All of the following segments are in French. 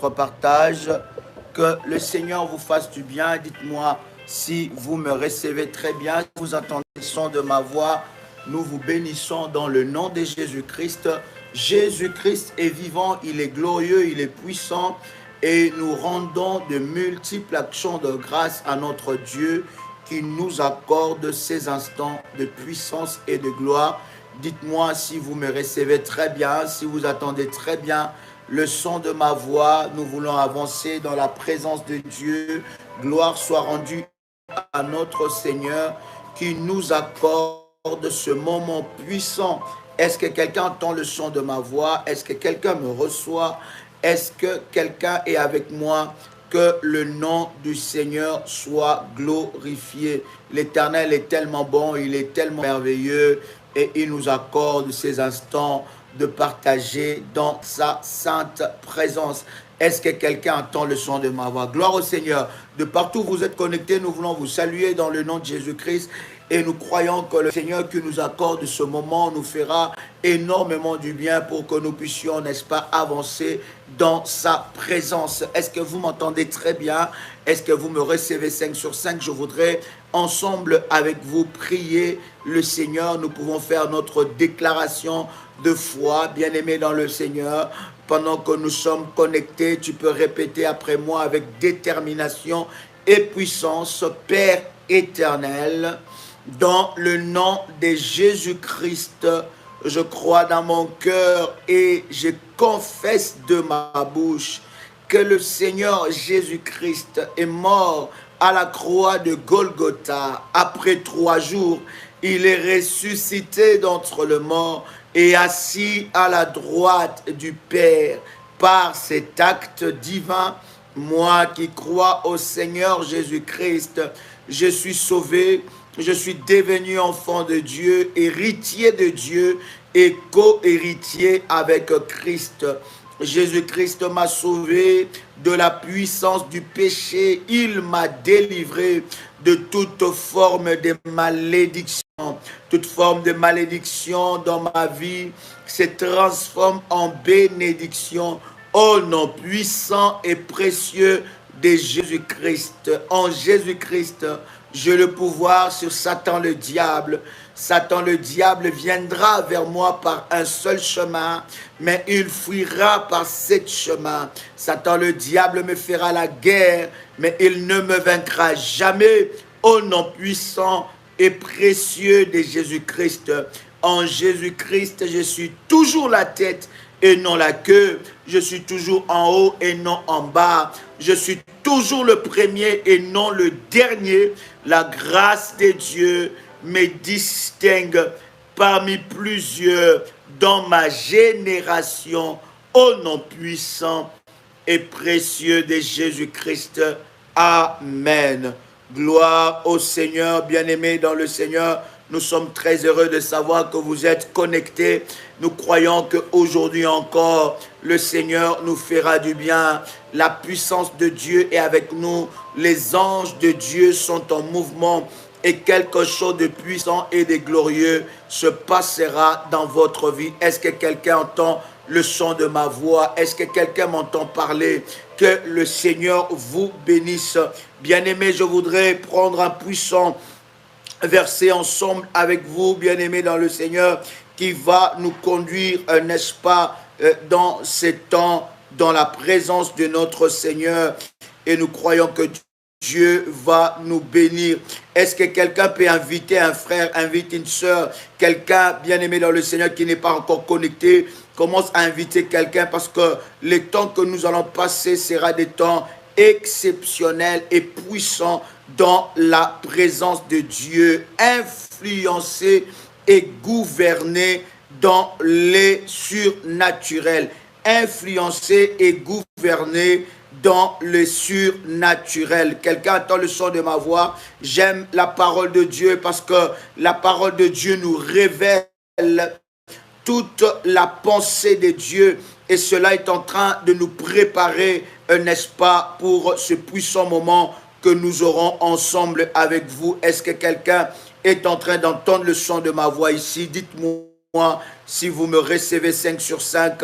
votre partage. Que le Seigneur vous fasse du bien. Dites-moi si vous me recevez très bien. Si vous entendez le son de ma voix, nous vous bénissons dans le nom de Jésus-Christ. Jésus-Christ est vivant, il est glorieux, il est puissant. Et nous rendons de multiples actions de grâce à notre Dieu qui nous accorde ces instants de puissance et de gloire. Dites-moi si vous me recevez très bien, si vous attendez très bien le son de ma voix. Nous voulons avancer dans la présence de Dieu. Gloire soit rendue à notre Seigneur qui nous accorde ce moment puissant. Est-ce que quelqu'un entend le son de ma voix? Est-ce que quelqu'un me reçoit? Est-ce que quelqu'un est avec moi? Que le nom du Seigneur soit glorifié. L'Éternel est tellement bon, il est tellement merveilleux et il nous accorde ces instants de partager dans sa sainte présence. Est-ce que quelqu'un entend le son de ma voix? Gloire au Seigneur. De partout où vous êtes connectés, nous voulons vous saluer dans le nom de Jésus-Christ. Et nous croyons que le Seigneur qui nous accorde ce moment nous fera énormément du bien pour que nous puissions, n'est-ce pas, avancer dans sa présence. Est-ce que vous m'entendez très bien? Est-ce que vous me recevez 5 sur 5? Je voudrais ensemble avec vous prier le Seigneur. Nous pouvons faire notre déclaration de foi, bien-aimé dans le Seigneur. Pendant que nous sommes connectés, tu peux répéter après moi avec détermination et puissance. Père éternel, dans le nom de Jésus-Christ, je crois dans mon cœur et je confesse de ma bouche que le Seigneur Jésus-Christ est mort à la croix de Golgotha. Après 3 jours, il est ressuscité d'entre les morts et assis à la droite du Père. Par cet acte divin, moi qui crois au Seigneur Jésus-Christ, je suis sauvé, je suis devenu enfant de Dieu, héritier de Dieu et co-héritier avec Christ. Jésus-Christ m'a sauvé de la puissance du péché. Il m'a délivré de toute forme de malédiction. Toute forme de malédiction dans ma vie se transforme en bénédiction. Au nom puissant et précieux de Jésus-Christ. En Jésus-Christ, j'ai le pouvoir sur Satan le diable. Satan le diable viendra vers moi par un seul chemin, mais il fuira par 7 chemins. Satan le diable me fera la guerre, mais il ne me vaincra jamais. Au nom puissant et précieux de Jésus-Christ. En Jésus-Christ, je suis toujours la tête et non la queue. Je suis toujours en haut et non en bas. Je suis toujours le premier et non le dernier. La grâce de Dieu me distingue parmi plusieurs dans ma génération. Au nom puissant et précieux de Jésus-Christ. Amen. Gloire au Seigneur, bien-aimés dans le Seigneur. Nous sommes très heureux de savoir que vous êtes connectés. Nous croyons qu'aujourd'hui encore, le Seigneur nous fera du bien. La puissance de Dieu est avec nous. Les anges de Dieu sont en mouvement. Et quelque chose de puissant et de glorieux se passera dans votre vie. Est-ce que quelqu'un entend le son de ma voix? Est-ce que quelqu'un m'entend parler? Que le Seigneur vous bénisse. Bien-aimés, je voudrais prendre un puissant verset ensemble avec vous, bien-aimés dans le Seigneur, qui va nous conduire, n'est-ce pas, dans ces temps, dans la présence de notre Seigneur. Et nous croyons que Dieu va nous bénir. Est-ce que quelqu'un peut inviter un frère, invite une sœur, quelqu'un bien-aimé dans le Seigneur qui n'est pas encore connecté? Commence à inviter quelqu'un parce que les temps que nous allons passer sera des temps exceptionnels et puissants dans la présence de Dieu, influencés et gouvernés dans les surnaturels, influencés et gouvernés dans le surnaturel. Quelqu'un entend le son de ma voix? J'aime la parole de Dieu parce que la parole de Dieu nous révèle toute la pensée de Dieu et cela est en train de nous préparer, n'est-ce pas, pour ce puissant moment que nous aurons ensemble avec vous. Est-ce que quelqu'un est en train d'entendre le son de ma voix ici? Dites-moi si vous me recevez 5 sur 5.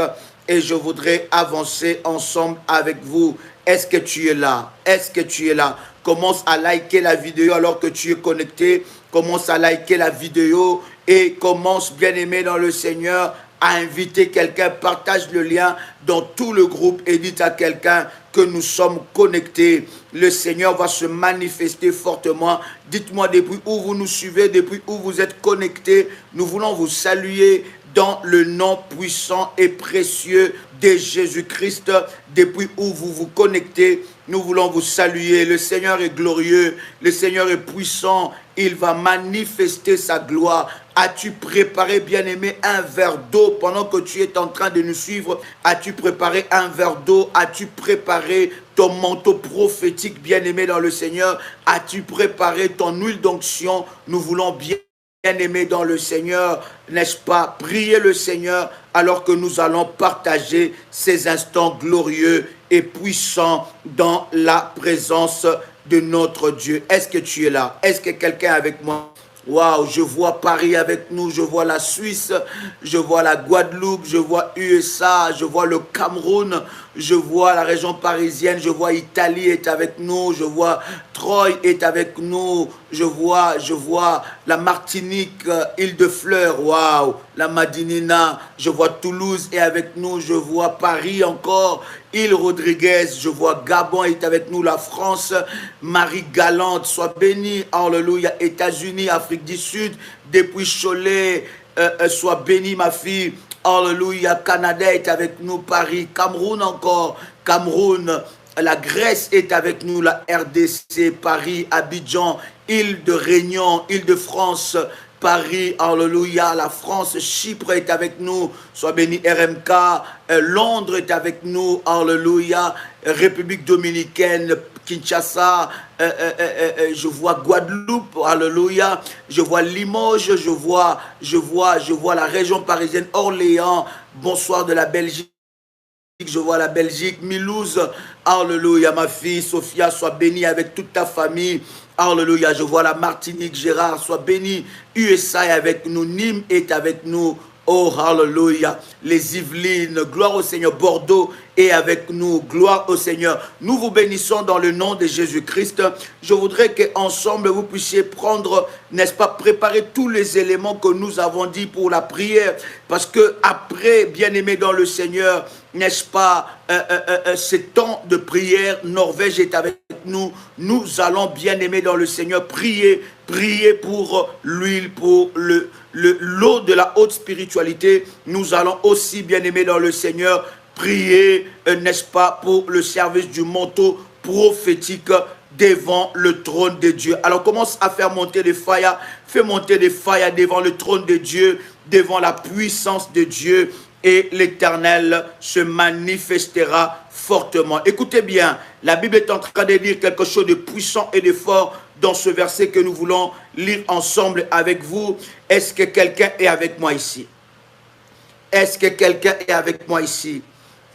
et je voudrais avancer ensemble avec vous. Est-ce que tu es là? Est-ce que tu es là? Commence à liker la vidéo alors que tu es connecté. Commence à liker la vidéo et commence, bien-aimé dans le Seigneur, à inviter quelqu'un. Partage le lien dans tout le groupe et dites à quelqu'un que nous sommes connectés. Le Seigneur va se manifester fortement. Dites-moi depuis où vous nous suivez, depuis où vous êtes connectés. Nous voulons vous saluer dans le nom puissant et précieux de Jésus-Christ. Depuis où vous vous connectez, nous voulons vous saluer. Le Seigneur est glorieux, le Seigneur est puissant. Il va manifester sa gloire. As-tu préparé, bien-aimé, un verre d'eau pendant que tu es en train de nous suivre? As-tu préparé un verre d'eau? As-tu préparé ton manteau prophétique, bien-aimé dans le Seigneur? As-tu préparé ton huile d'onction? Nous voulons bien-aimé dans le Seigneur, n'est-ce pas, prier le Seigneur alors que nous allons partager ces instants glorieux et puissants dans la présence de notre Dieu. Est-ce que tu es là? Est-ce que quelqu'un est avec moi? Waouh, je vois Paris avec nous, je vois la Suisse, je vois la Guadeloupe, je vois USA, je vois le Cameroun, je vois la région parisienne, je vois Italie est avec nous, je vois Troyes est avec nous, je vois la Martinique, Île-de-Fleur, waouh, la Madinina, je vois Toulouse est avec nous, je vois Paris encore, Île Rodriguez, je vois Gabon est avec nous, la France, Marie Galante, sois bénie, alléluia, États-Unis, Afrique du Sud, depuis Cholet, sois bénie ma fille, alléluia, Canada est avec nous, Paris, Cameroun encore, Cameroun, la Grèce est avec nous, la RDC, Paris, Abidjan, Île de Réunion, Île-de-France, Paris, alléluia, la France, Chypre est avec nous, sois béni RMK, Londres est avec nous, alléluia, République Dominicaine, Kinshasa, je vois Guadeloupe, alléluia, je vois Limoges, je vois la région parisienne, Orléans, bonsoir de la Belgique. Je vois la Belgique, Milouz, alléluia, ma fille, Sophia, sois bénie avec toute ta famille, alléluia, je vois la Martinique, Gérard, sois béni, USA est avec nous, Nîmes est avec nous, oh, alléluia, les Yvelines, gloire au Seigneur, Bordeaux est avec nous, gloire au Seigneur. Nous vous bénissons dans le nom de Jésus-Christ. Je voudrais qu'ensemble vous puissiez prendre, n'est-ce pas, préparer tous les éléments que nous avons dit pour la prière, parce que après, bien-aimé dans le Seigneur, n'est-ce pas, ce temps de prière, Norvège est avec nous. Nous allons, bien-aimés dans le Seigneur, prier pour l'huile, pour l'eau de la haute spiritualité. Nous allons aussi, bien-aimés dans le Seigneur, prier, n'est-ce pas, pour le service du manteau prophétique devant le trône de Dieu. Alors commence à faire monter des faillas, fais monter des faillas devant le trône de Dieu, devant la puissance de Dieu, et l'Éternel se manifestera fortement. Écoutez bien, la Bible est en train de dire quelque chose de puissant et de fort dans ce verset que nous voulons lire ensemble avec vous. Est-ce que quelqu'un est avec moi ici? Est-ce que quelqu'un est avec moi ici?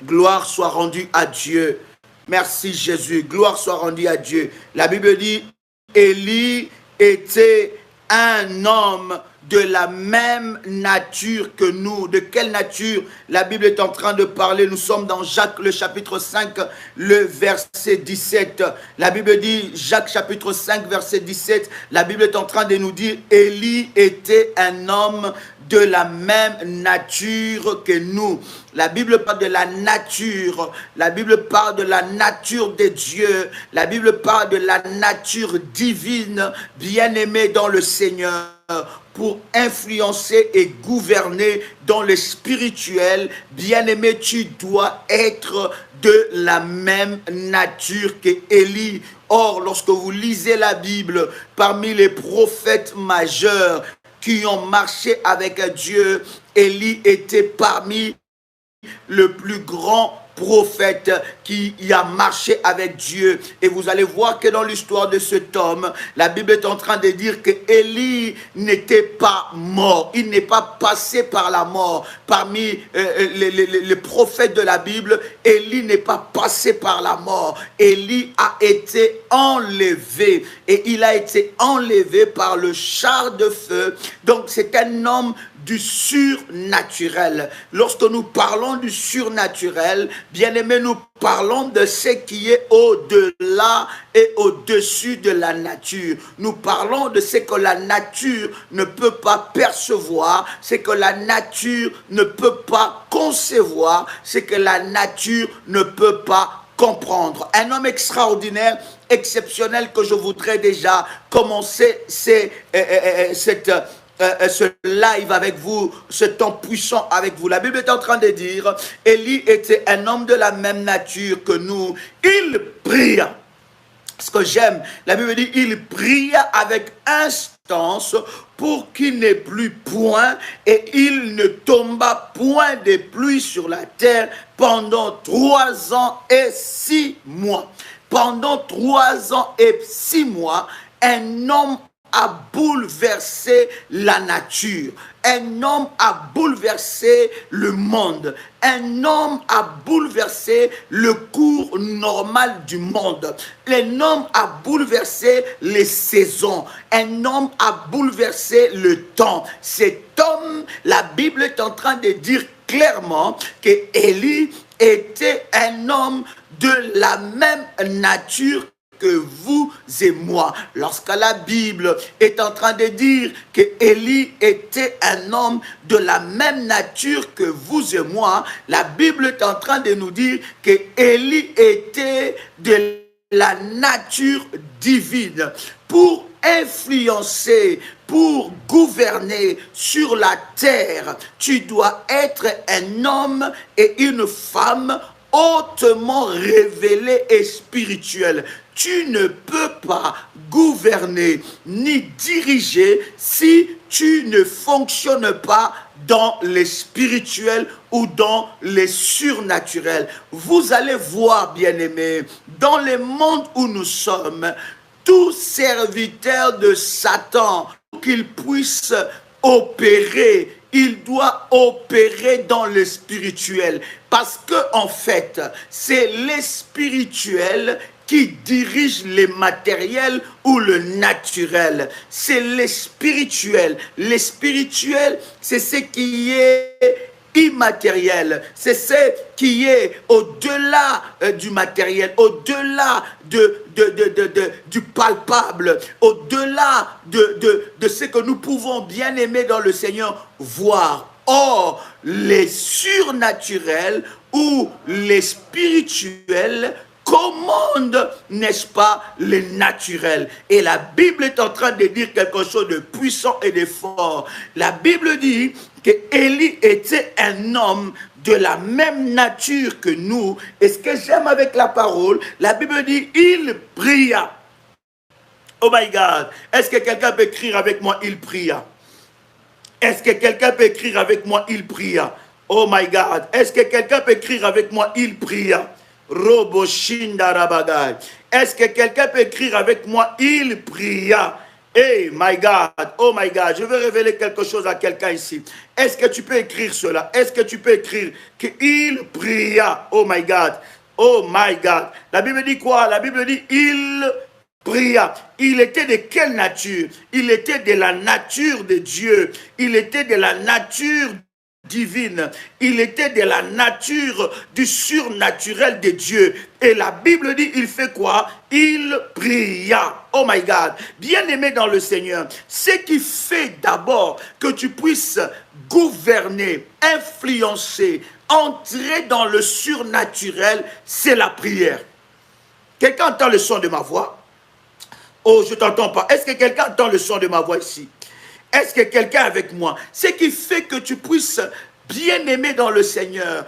Gloire soit rendue à Dieu. Merci Jésus. Gloire soit rendue à Dieu. La Bible dit, Élie était un homme de la même nature que nous. De quelle nature? La Bible est en train de parler. Nous sommes dans Jacques, le chapitre 5, le verset 17. La Bible dit, Jacques chapitre 5, verset 17, la Bible est en train de nous dire, Élie était un homme de la même nature que nous. La Bible parle de la nature. La Bible parle de la nature de Dieu. La Bible parle de la nature divine, bien-aimée dans le Seigneur, pour influencer et gouverner dans le spirituel. Bien-aimé, tu dois être de la même nature que Élie. Or, lorsque vous lisez la Bible, parmi les prophètes majeurs qui ont marché avec Dieu, Élie était parmi le plus grand prophète qui y a marché avec Dieu. Et vous allez voir que dans l'histoire de cet homme, la Bible est en train de dire que Élie n'était pas mort. Il n'est pas passé par la mort. Parmi les prophètes de la Bible, Élie n'est pas passé par la mort. Élie a été enlevé. Et il a été enlevé par le char de feu. Donc c'est un homme du surnaturel. Lorsque nous parlons du surnaturel, bien-aimés, nous parlons de ce qui est au-delà et au-dessus de la nature. Nous parlons de ce que la nature ne peut pas percevoir, ce que la nature ne peut pas concevoir, ce que la nature ne peut pas comprendre. Un homme extraordinaire, exceptionnel, que je voudrais déjà commencer ce live avec vous, ce temps puissant avec vous. La Bible est en train de dire, Élie était un homme de la même nature que nous. Il pria. Ce que j'aime, la Bible dit, il pria avec instance pour qu'il n'ait plus point, et il ne tomba point de pluie sur la terre pendant 3 ans et 6 mois. Pendant 3 ans et 6 mois, un homme a bouleversé la nature. Un homme a bouleversé le monde. Un homme a bouleversé le cours normal du monde. Un homme a bouleversé les saisons. Un homme a bouleversé le temps. Cet homme, la Bible est en train de dire clairement que Élie était un homme de la même nature que vous et moi. Lorsque la Bible est en train de dire que Élie était un homme de la même nature que vous et moi, la Bible est en train de nous dire que Élie était de la nature divine pour influencer, pour gouverner sur la terre. Tu dois être un homme et une femme hautement révélés et spirituels. Tu ne peux pas gouverner ni diriger si tu ne fonctionnes pas dans les spirituels ou dans les surnaturels. Vous allez voir, bien-aimés, dans le monde où nous sommes, tout serviteur de Satan, qu'il puisse opérer, il doit opérer dans le spirituel. Parce que, en fait, c'est les spirituels qui dirige les matériels ou le naturel. C'est les spirituels. Les spirituels, c'est ce qui est immatériel. C'est ce qui est au-delà du matériel, au-delà du palpable, au-delà de ce que nous pouvons bien aimer dans le Seigneur voir. Or, les surnaturels ou les spirituels commande, n'est-ce pas, le naturel. Et la Bible est en train de dire quelque chose de puissant et de fort. La Bible dit que Élie était un homme de la même nature que nous. Et ce que j'aime avec la parole, la Bible dit, il pria. Oh my God, est-ce que quelqu'un peut écrire avec moi, il pria? Est-ce que quelqu'un peut écrire avec moi, il pria? Oh my God, est-ce que quelqu'un peut écrire avec moi, il pria? Est-ce que quelqu'un peut écrire avec moi? Il pria. Hey, my God, oh my God, je veux révéler quelque chose à quelqu'un ici. Est-ce que tu peux écrire cela? Est-ce que tu peux écrire qu'il pria? Oh my God, oh my God. La Bible dit quoi? La Bible dit il pria. Il était de quelle nature? Il était de la nature de Dieu. Il était de la nature divine. Il était de la nature du surnaturel de Dieu. Et la Bible dit, il fait quoi? Il pria. Oh my God. Bien-aimé dans le Seigneur, ce qui fait d'abord que tu puisses gouverner, influencer, entrer dans le surnaturel, c'est la prière. Quelqu'un entend le son de ma voix? Oh, je ne t'entends pas. Est-ce que quelqu'un entend le son de ma voix ici? Est-ce que quelqu'un est avec moi? Ce qui fait que tu puisses, bien aimer dans le Seigneur,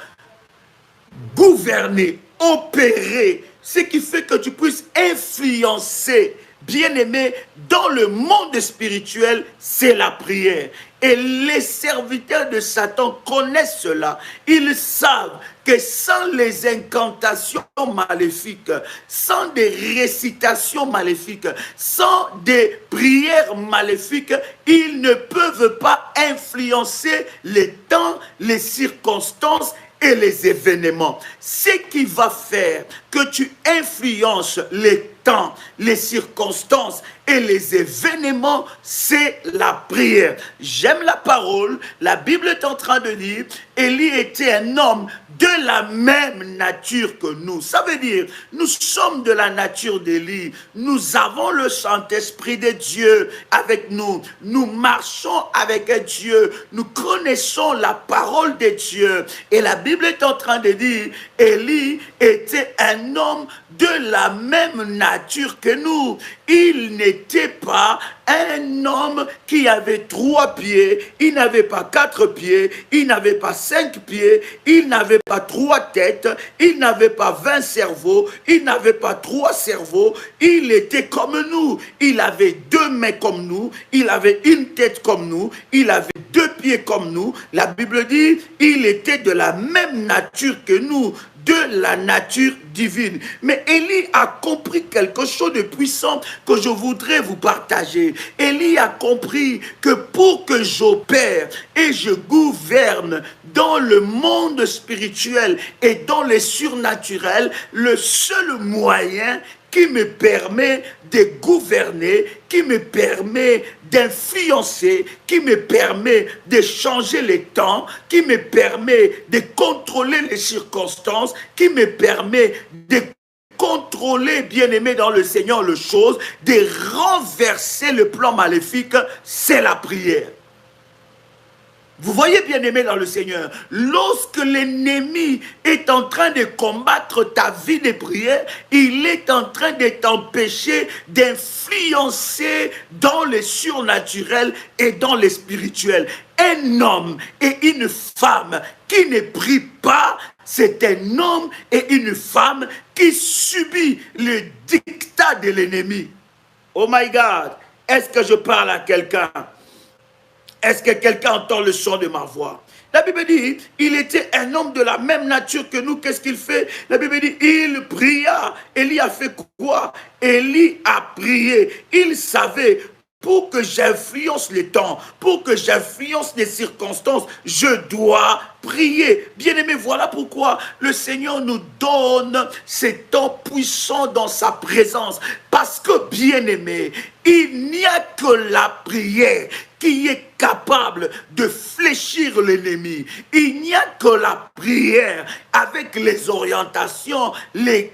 gouverner, opérer, ce qui fait que tu puisses influencer, bien aimé, dans le monde spirituel, c'est la prière. Et les serviteurs de Satan connaissent cela. Ils savent que sans les incantations maléfiques, sans des récitations maléfiques, sans des prières maléfiques, ils ne peuvent pas influencer les temps, les circonstances et les événements. Ce qui va faire que tu influences les temps, les circonstances et les événements, c'est la prière. J'aime la parole. La Bible est en train de dire, Élie était un homme de la même nature que nous. Ça veut dire, nous sommes de la nature d'Élie. Nous avons le Saint-Esprit de Dieu avec nous. Nous marchons avec Dieu. Nous connaissons la parole de Dieu. Et la Bible est en train de dire, Élie était un homme de la même nature que nous. Il n'était pas un homme qui avait 3 pieds, il n'avait pas 4 pieds, il n'avait pas 5 pieds, il n'avait pas 3 têtes, il n'avait pas 20 cerveaux, il n'avait pas 3 cerveaux, il était comme nous. Il avait 2 mains comme nous, il avait une tête comme nous, il avait 2 pieds comme nous. La Bible dit, il était de la même nature que nous, de la nature divine. Mais Élie a compris quelque chose de puissant que je voudrais vous partager. Élie a compris que pour que j'opère et je gouverne dans le monde spirituel et dans les surnaturels, le seul moyen qui me permet de gouverner, qui me permet d'influencer, qui me permet de changer les temps, qui me permet de contrôler les circonstances, qui me permet de contrôler, bien-aimé dans le Seigneur, les choses, de renverser le plan maléfique, c'est la prière. Vous voyez, bien-aimé dans le Seigneur, lorsque l'ennemi est en train de combattre ta vie de prière, il est en train de t'empêcher d'influencer dans les surnaturels et dans les spirituels. Un homme et une femme qui ne prient pas, c'est un homme et une femme qui subit le dictat de l'ennemi. Oh my God, est-ce que je parle à quelqu'un? Est-ce que quelqu'un entend le son de ma voix? La Bible dit, il était un homme de la même nature que nous. Qu'est-ce qu'il fait? La Bible dit, il pria. Élie a fait quoi? Élie a prié. Il savait, pour que j'influence les temps, pour que j'influence les circonstances, je dois prier. Bien-aimés, voilà pourquoi le Seigneur nous donne ces temps puissants dans sa présence. Parce que, bien-aimés, il n'y a que la prière qui est capable de fléchir l'ennemi. Il n'y a que la prière avec les orientations, les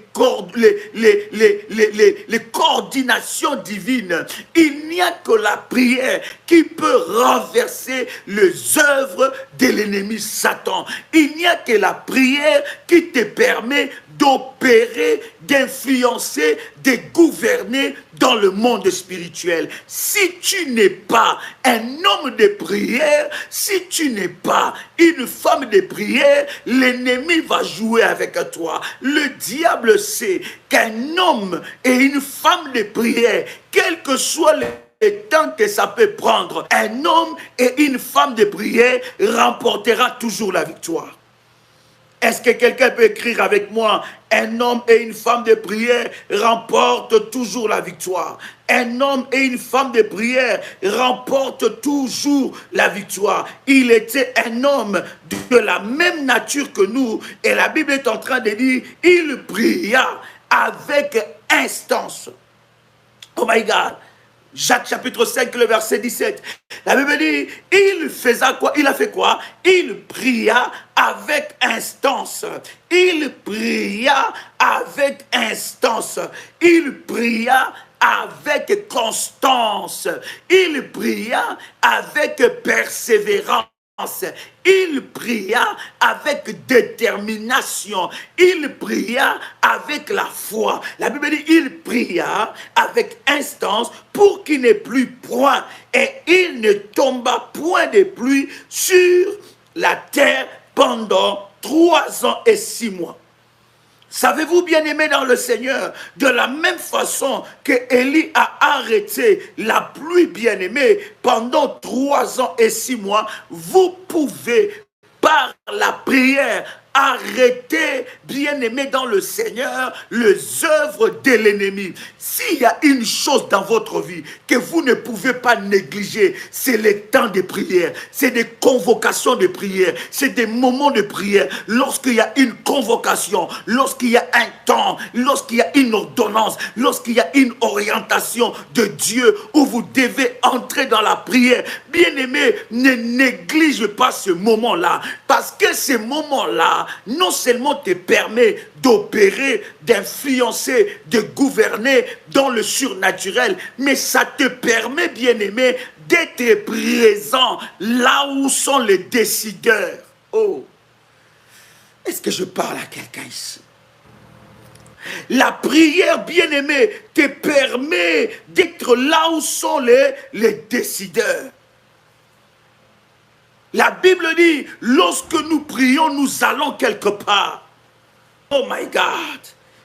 coordinations divines. Il n'y a que la prière qui peut renverser les œuvres de l'ennemi Satan. Il n'y a que la prière qui te permet d'opérer, d'influencer, de gouverner dans le monde spirituel. Si tu n'es pas un homme de prière, si tu n'es pas une femme de prière, l'ennemi va jouer avec toi. Le diable sait qu'un homme et une femme de prière, quel que soit le temps que ça peut prendre, un homme et une femme de prière remportera toujours la victoire. Est-ce que quelqu'un peut écrire avec moi? Un homme et une femme de prière remportent toujours la victoire. Un homme et une femme de prière remportent toujours la victoire. Il était un homme de la même nature que nous. Et la Bible est en train de dire, il pria avec instance. Oh my God! Jacques chapitre 5, le verset 17. La Bible dit, il faisait quoi? Il a fait quoi? Il pria avec instance. Il pria avec instance. Il pria avec constance. Il pria avec persévérance. Il pria avec détermination. Il pria avec la foi. La Bible dit, il pria avec instance pour qu'il n'ait plus point. Et il ne tomba point de pluie sur la terre pendant 3 ans et 6 mois. Savez-vous, bien-aimés dans le Seigneur, de la même façon que Élie a arrêté la pluie, bien-aimée, pendant 3 ans et 6 mois, vous pouvez, par la prière, arrêter, bien-aimé dans le Seigneur, les œuvres de l'ennemi. S'il y a une chose dans votre vie que vous ne pouvez pas négliger, c'est les temps de prière, c'est des convocations de prière, c'est des moments de prière. Lorsqu'il y a une convocation, lorsqu'il y a un temps, lorsqu'il y a une ordonnance, lorsqu'il y a une orientation de Dieu où vous devez entrer dans la prière, bien-aimé, ne néglige pas ce moment-là, parce que ce moment-là, non seulement te permet d'opérer, d'influencer, de gouverner dans le surnaturel, mais ça te permet, bien-aimé, d'être présent là où sont les décideurs. Oh, est-ce que je parle à quelqu'un ici? La prière, bien-aimé, te permet d'être là où sont les décideurs. La Bible dit, lorsque nous prions, nous allons quelque part. Oh my God!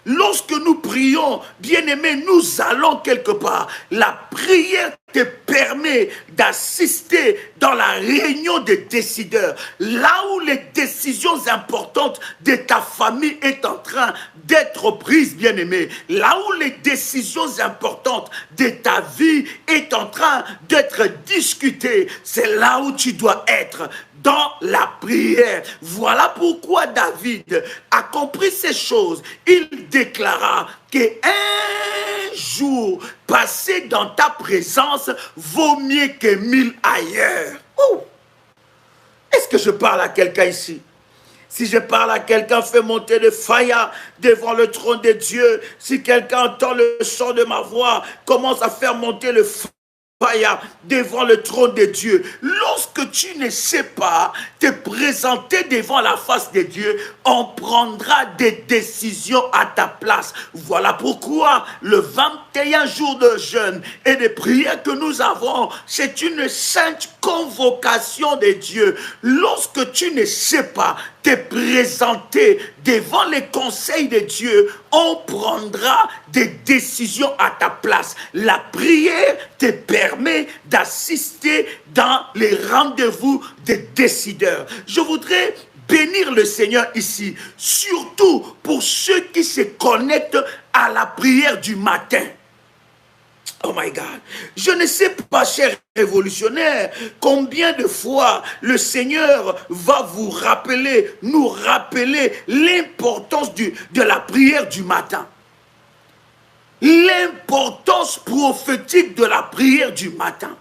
Lorsque nous prions, bien-aimés, nous allons quelque part. La prière te permet d'assister dans la réunion des décideurs, là où les décisions importantes de ta famille est en train d'être prises, bien-aimé, là où les décisions importantes de ta vie est en train d'être discutées, c'est là où tu dois être. Dans la prière. Voilà pourquoi David a compris ces choses. Il déclara qu'un jour passé dans ta présence vaut mieux que 1000 ailleurs. Oh. Est-ce que je parle à quelqu'un ici? Si je parle à quelqu'un, fais monter le fire devant le trône de Dieu. Si quelqu'un entend le son de ma voix, commence à faire monter le fire devant le trône de Dieu. Lorsque tu ne sais pas te présenter devant la face de Dieu, on prendra des décisions à ta place. Voilà pourquoi le 21 jours de jeûne et de prière que nous avons, c'est une sainte convocation de Dieu. Lorsque tu ne sais pas te présenter devant les conseils de Dieu, on prendra des décisions à ta place. La prière te permet d'assister dans les rendez-vous des décideurs. Je voudrais bénir le Seigneur ici, surtout pour ceux qui se connectent à la prière du matin. Oh my God. Je ne sais pas, cher révolutionnaire, combien de fois le Seigneur va vous rappeler, nous rappeler l'importance de la prière du matin. L'importance prophétique de la prière du matin.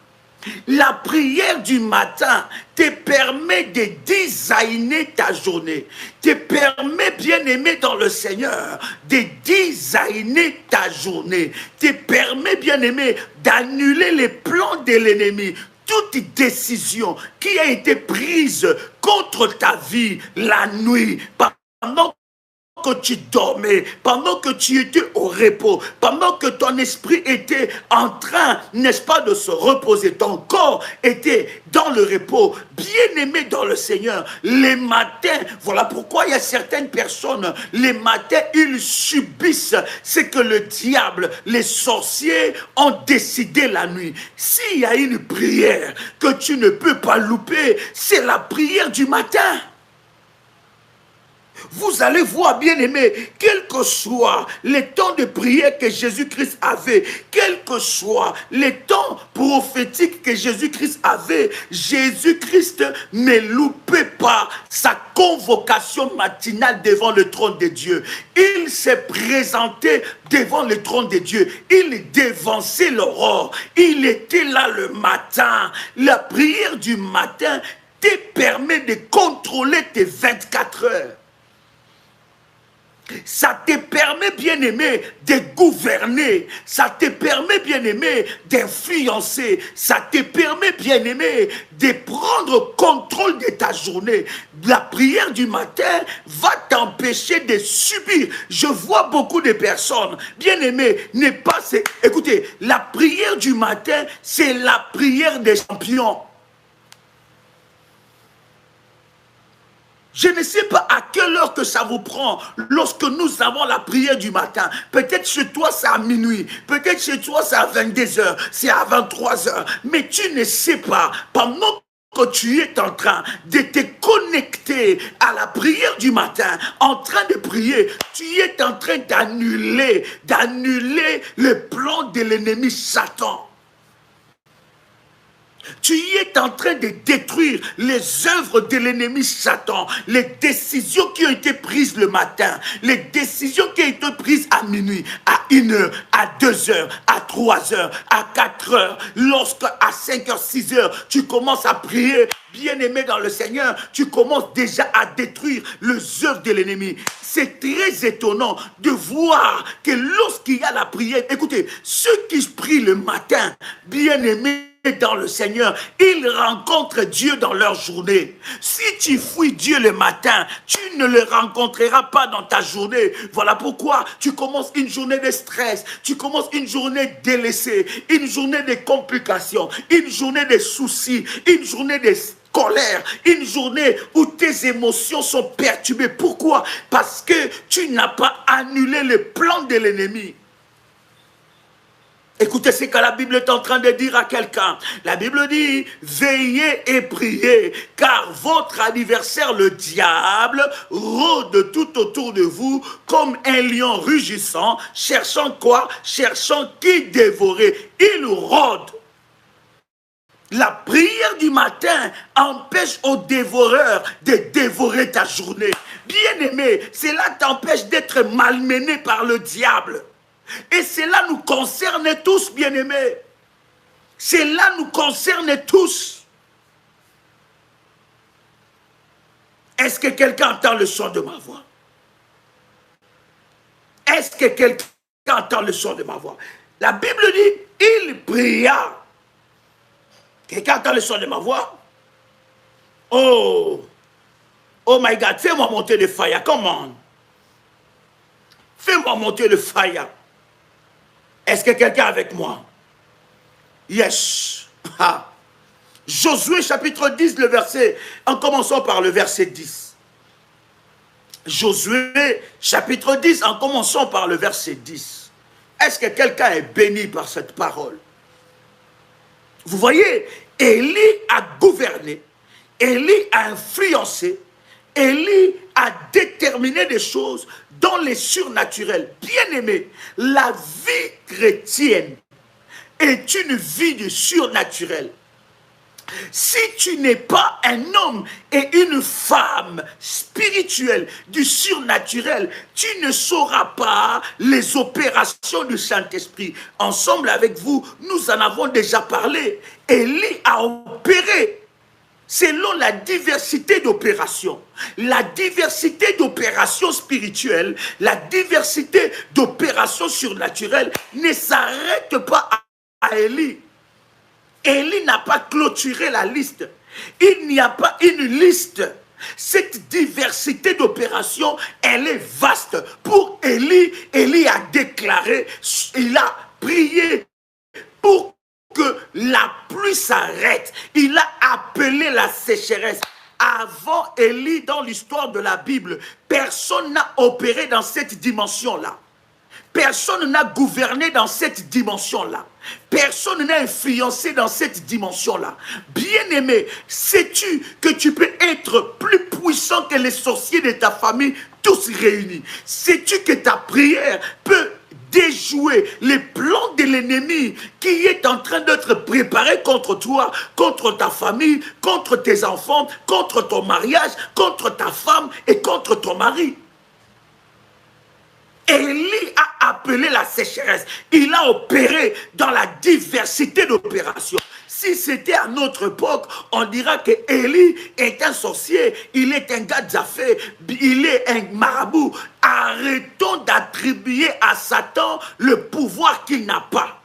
La prière du matin te permet de designer ta journée, te permet, bien-aimé dans le Seigneur, de designer ta journée, te permet, bien-aimé, d'annuler les plans de l'ennemi. Toute décision qui a été prise contre ta vie la nuit, pendant que tu dormais, pendant que tu étais au repos, pendant que ton esprit était en train, n'est-ce pas, de se reposer, ton corps était dans le repos, bien aimé dans le Seigneur, les matins, voilà pourquoi il y a certaines personnes, les matins, ils subissent ce que le diable, les sorciers ont décidé la nuit. S'il y a une prière que tu ne peux pas louper, c'est la prière du matin. Vous allez voir, bien-aimés, quel que soit les temps de prière que Jésus-Christ avait, quel que soit les temps prophétiques que Jésus-Christ avait, Jésus-Christ ne loupait pas sa convocation matinale devant le trône de Dieu. Il s'est présenté devant le trône de Dieu. Il dévançait l'aurore. Il était là le matin. La prière du matin te permet de contrôler tes 24 heures. Ça te permet, bien-aimé, de gouverner. Ça te permet, bien-aimé, d'influencer. Ça te permet, bien-aimé, de prendre contrôle de ta journée. La prière du matin va t'empêcher de subir. Je vois beaucoup de personnes, bien-aimé, n'est pas... Écoutez, la prière du matin, c'est la prière des champions. Je ne sais pas à quelle heure que ça vous prend lorsque nous avons la prière du matin. Peut-être chez toi c'est à minuit, peut-être chez toi c'est à 22h, c'est à 23h. Mais tu ne sais pas, pendant que que tu es en train de te connecter à la prière du matin, en train de prier, tu es en train d'annuler le plan de l'ennemi Satan. Tu es en train de détruire les œuvres de l'ennemi Satan, les décisions qui ont été prises le matin, les décisions qui ont été prises à minuit, à 1h, à 2h, à 3h, à 4h, lorsque à 5h, 6h, tu commences à prier, bien-aimé dans le Seigneur, tu commences déjà à détruire les œuvres de l'ennemi. C'est très étonnant de voir que lorsqu'il y a la prière, écoutez, ceux qui prient le matin, bien-aimés, dans le Seigneur, ils rencontrent Dieu dans leur journée. Si tu fuis Dieu le matin, tu ne le rencontreras pas dans ta journée. Voilà pourquoi tu commences une journée de stress, tu commences une journée délaissée, une journée de complications, une journée de soucis, une journée de colère, une journée où tes émotions sont perturbées. Pourquoi? Parce que tu n'as pas annulé le plan de l'ennemi. Écoutez ce que la Bible est en train de dire à quelqu'un. La Bible dit, veillez et priez, car votre adversaire, le diable, rôde tout autour de vous comme un lion rugissant, cherchant quoi? Cherchant qui dévorer. Il rôde. La prière du matin empêche aux dévoreurs de dévorer ta journée. Bien-aimé, cela t'empêche d'être malmené par le diable. Et cela nous concerne tous, bien-aimés. Cela nous concerne tous. Est-ce que quelqu'un entend le son de ma voix? Est-ce que quelqu'un entend le son de ma voix? La Bible dit, il pria. Quelqu'un entend le son de ma voix? Oh my God, fais-moi monter le fire, come on. Fais-moi monter le fire. Est-ce que quelqu'un est avec moi? Yes. Josué chapitre 10, le verset, en commençant par le verset 10. Josué chapitre 10, en commençant par le verset 10. Est-ce que quelqu'un est béni par cette parole? Vous voyez, Élie a gouverné, Élie a influencé, Élie a déterminé des choses dans les surnaturels. Bien-aimé, la vie chrétienne est une vie de surnaturel. Si tu n'es pas un homme et une femme spirituelle du surnaturel, tu ne sauras pas les opérations du Saint-Esprit. Ensemble avec vous, nous en avons déjà parlé. Élie a opéré selon la diversité d'opérations. La diversité d'opérations spirituelles, la diversité d'opérations surnaturelles ne s'arrête pas à Élie. Élie n'a pas clôturé la liste. Il n'y a pas une liste. Cette diversité d'opérations, elle est vaste. Pour Élie, Élie a déclaré, il a prié pour que la pluie s'arrête. Il a appelé la sécheresse. Avant Élie, dans l'histoire de la Bible, personne n'a opéré dans cette dimension-là. Personne n'a gouverné dans cette dimension-là. Personne n'a influencé dans cette dimension-là. Bien-aimé, sais-tu que tu peux être plus puissant que les sorciers de ta famille, tous réunis? Sais-tu que ta prière peut déjouer les plans de l'ennemi qui est en train d'être préparé contre toi, contre ta famille, contre tes enfants, contre ton mariage, contre ta femme et contre ton mari? Élie a appelé la sécheresse. Il a opéré dans la diversité d'opérations. Si c'était à notre époque, on dira que Élie est un sorcier, il est un gars d'affaires, il est un marabout. Arrêtons d'attribuer à Satan le pouvoir qu'il n'a pas.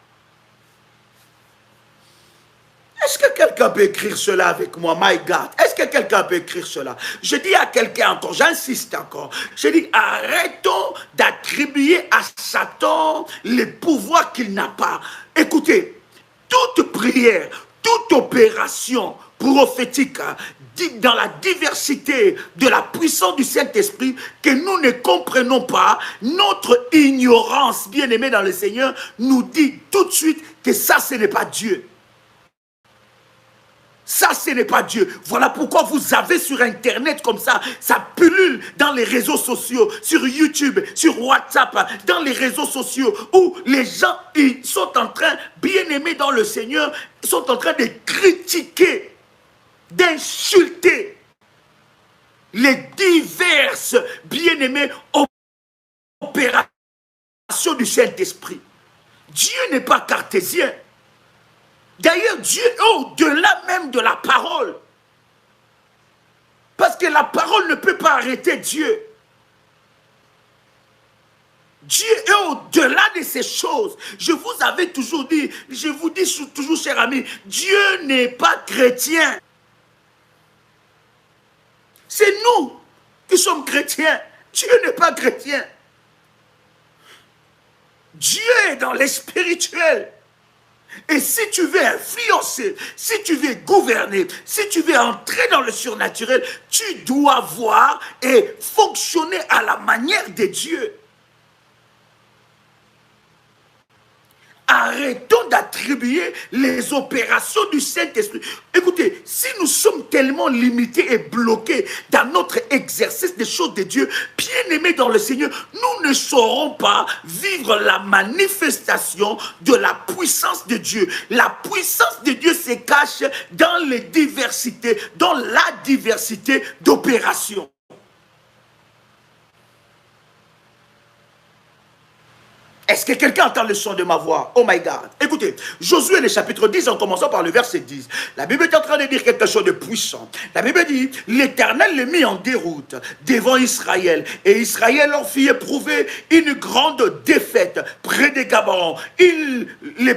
Est-ce que quelqu'un peut écrire cela avec moi? My God, est-ce que quelqu'un peut écrire cela? Je dis à quelqu'un encore, j'insiste encore. Je dis, arrêtons d'attribuer à Satan les pouvoirs qu'il n'a pas. Écoutez, toute prière, toute opération prophétique, dans la diversité de la puissance du Saint-Esprit, que nous ne comprenons pas, notre ignorance, bien-aimée dans le Seigneur, nous dit tout de suite que ça, ce n'est pas Dieu. Ça, ce n'est pas Dieu. Voilà pourquoi vous avez sur Internet comme ça pullule dans les réseaux sociaux, sur YouTube, sur WhatsApp, dans les réseaux sociaux, où les gens, ils sont en train, bien aimés dans le Seigneur, sont en train de critiquer, d'insulter les diverses, bien aimés, opérations du Saint-Esprit. Dieu n'est pas cartésien. D'ailleurs, Dieu est au-delà même de la parole. Parce que la parole ne peut pas arrêter Dieu. Dieu est au-delà de ces choses. Je vous avais toujours dit, je vous dis toujours, cher ami, Dieu n'est pas chrétien. C'est nous qui sommes chrétiens. Dieu n'est pas chrétien. Dieu est dans les spirituels. Et si tu veux influencer, si tu veux gouverner, si tu veux entrer dans le surnaturel, tu dois voir et fonctionner à la manière de Dieu. Arrêtons d'attribuer les opérations du Saint-Esprit. Écoutez, si nous sommes tellement limités et bloqués dans notre exercice des choses de Dieu, bien aimés dans le Seigneur, nous ne saurons pas vivre la manifestation de la puissance de Dieu. La puissance de Dieu se cache dans les diversités, dans la diversité d'opérations. Est-ce que quelqu'un entend le son de ma voix? Oh my God. Écoutez, Josué, le chapitre 10, en commençant par le verset 10. La Bible est en train de dire quelque chose de puissant. La Bible dit, l'Éternel les mit en déroute devant Israël. Et Israël leur fit éprouver une grande défaite près des Gabaons. Il les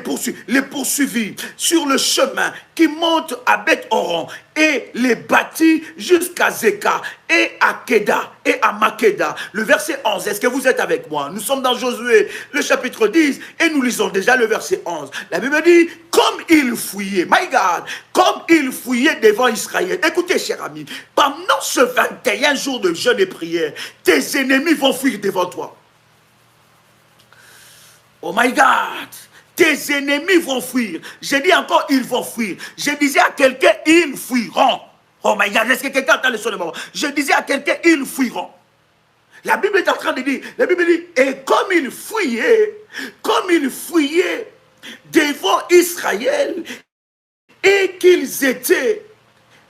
poursuivit sur le chemin qui monte à Beth-Horon et les bâtit jusqu'à Zeka et à Keda et à Makeda. Le verset 11, est-ce que vous êtes avec moi? Nous sommes dans Josué, le chapitre 10, et nous lisons déjà le verset 11. La Bible dit, comme il fouillait, my God, comme il fouillait devant Israël. Écoutez, cher ami, pendant ce 21 jours de jeûne et prière, tes ennemis vont fuir devant toi. Oh my God! Tes ennemis vont fuir. Je dis encore, ils vont fuir. Je disais à quelqu'un, ils fuiront. Oh my God, est-ce que quelqu'un entend le son de ma voix? Je disais à quelqu'un, ils fuiront. La Bible est en train de dire, la Bible dit, et comme ils fuyaient devant Israël, et qu'ils étaient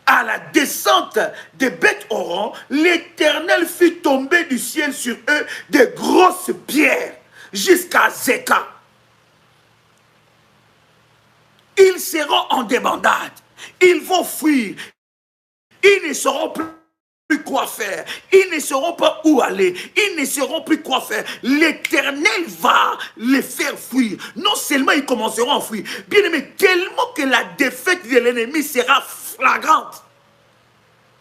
à la descente de Beth-Horon, l'Éternel fit tomber du ciel sur eux de grosses pierres jusqu'à Zeka. Ils seront en débandade. Ils vont fuir. Ils ne sauront plus quoi faire. Ils ne sauront pas où aller. Ils ne sauront plus quoi faire. L'Éternel va les faire fuir. Non seulement ils commenceront à fuir, bien aimé, tellement que la défaite de l'ennemi sera flagrante.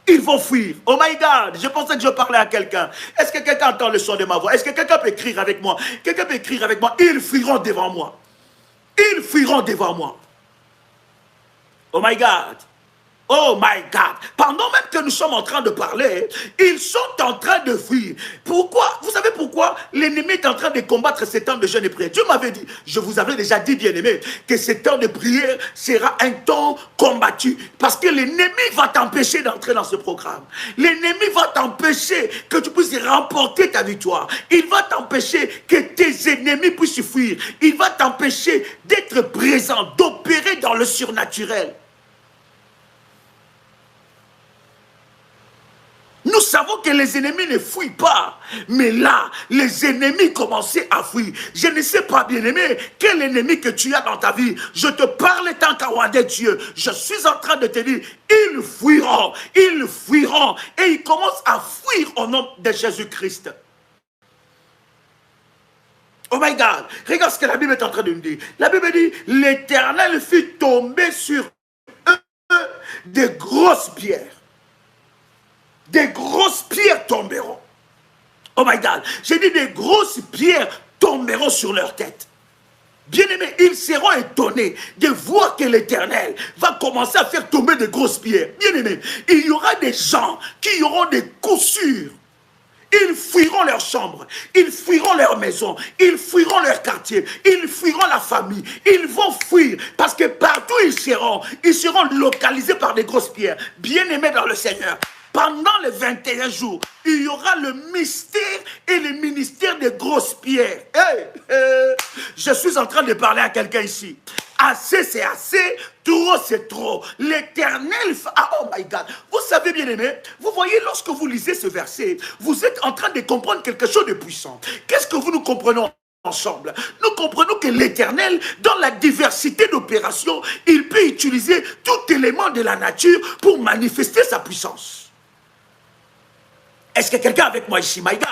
Ils vont fuir. Oh my God, je pensais que je parlais à quelqu'un. Est-ce que quelqu'un entend le son de ma voix? Est-ce que quelqu'un peut écrire avec moi? Quelqu'un peut écrire avec moi. Ils fuiront devant moi. Ils fuiront devant moi. Oh my God. Oh my God. Pendant même que nous sommes en train de parler, ils sont en train de fuir. Pourquoi? Vous savez pourquoi l'ennemi est en train de combattre ces temps de jeûne et prière? Dieu m'avait dit, je vous avais déjà dit, bien aimé, que ce temps de prière sera un temps combattu. Parce que l'ennemi va t'empêcher d'entrer dans ce programme. L'ennemi va t'empêcher que tu puisses remporter ta victoire. Il va t'empêcher que tes ennemis puissent fuir. Il va t'empêcher d'être présent, d'opérer dans le surnaturel. Nous savons que les ennemis ne fuient pas. Mais là, les ennemis commençaient à fuir. Je ne sais pas, bien-aimé, quel ennemi que tu as dans ta vie. Je te parle tant qu'à de Dieu. Je suis en train de te dire, ils fuiront. Ils fuiront. Et ils commencent à fuir au nom de Jésus-Christ. Oh my God. Regarde ce que la Bible est en train de me dire. La Bible dit, l'Éternel fit tomber sur eux de grosses pierres. Des grosses pierres tomberont. Oh my God. J'ai dit des grosses pierres tomberont sur leur tête. Bien-aimés, ils seront étonnés de voir que l'Éternel va commencer à faire tomber de grosses pierres. Bien-aimés, il y aura des gens qui auront des coups sûrs. Ils fuiront leurs chambres, ils fuiront leur maison, ils fuiront leur quartier, ils fuiront la famille. Ils vont fuir parce que partout ils seront localisés par des grosses pierres. Bien-aimés dans le Seigneur, pendant les 21 jours, il y aura le mystère et le ministère des grosses pierres. Je suis en train de parler à quelqu'un ici. Assez, c'est assez. Trop, c'est trop. L'Éternel... Ah, oh my God. Vous savez, bien aimé, vous voyez, lorsque vous lisez ce verset, vous êtes en train de comprendre quelque chose de puissant. Qu'est-ce que nous comprenons ensemble? Nous comprenons que l'Éternel, dans la diversité d'opérations, il peut utiliser tout élément de la nature pour manifester sa puissance. Est-ce que quelqu'un avec moi ici, my God?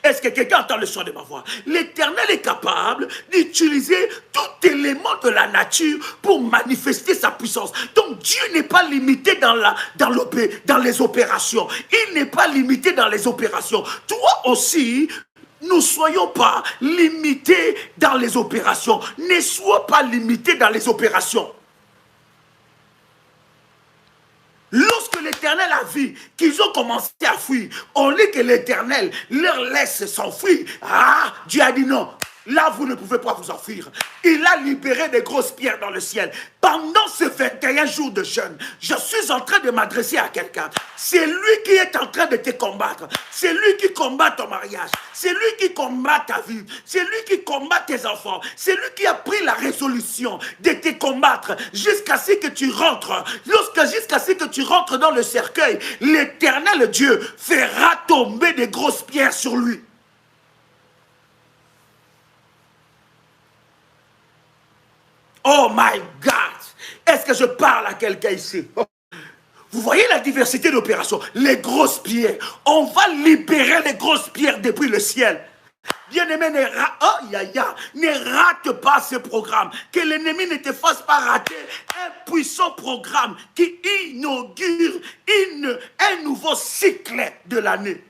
Est-ce que quelqu'un entend le son de ma voix? L'Éternel est capable d'utiliser tout élément de la nature pour manifester sa puissance. Donc Dieu n'est pas limité dans les opérations. Il n'est pas limité dans les opérations. Toi aussi, ne soyons pas limités dans les opérations. Ne sois pas limité dans les opérations. Lorsque l'Éternel a vu qu'ils ont commencé à fuir, on dit que l'Éternel leur laisse s'enfuir. Ah, Dieu a dit non. Là, vous ne pouvez pas vous enfuir. Il a libéré des grosses pierres dans le ciel. Pendant ces 21 jours de jeûne, je suis en train de m'adresser à quelqu'un. C'est lui qui est en train de te combattre. C'est lui qui combat ton mariage. C'est lui qui combat ta vie. C'est lui qui combat tes enfants. C'est lui qui a pris la résolution de te combattre jusqu'à ce que tu rentres. Jusqu'à ce que tu rentres dans le cercueil, l'Éternel Dieu fera tomber des grosses pierres sur lui. Oh my God! Est-ce que je parle à quelqu'un ici? Vous voyez la diversité d'opérations. Les grosses pierres. On va libérer les grosses pierres depuis le ciel. Bien-aimé, ne rate pas ce programme. Que l'ennemi ne te fasse pas rater un puissant programme qui inaugure un nouveau cycle de l'année.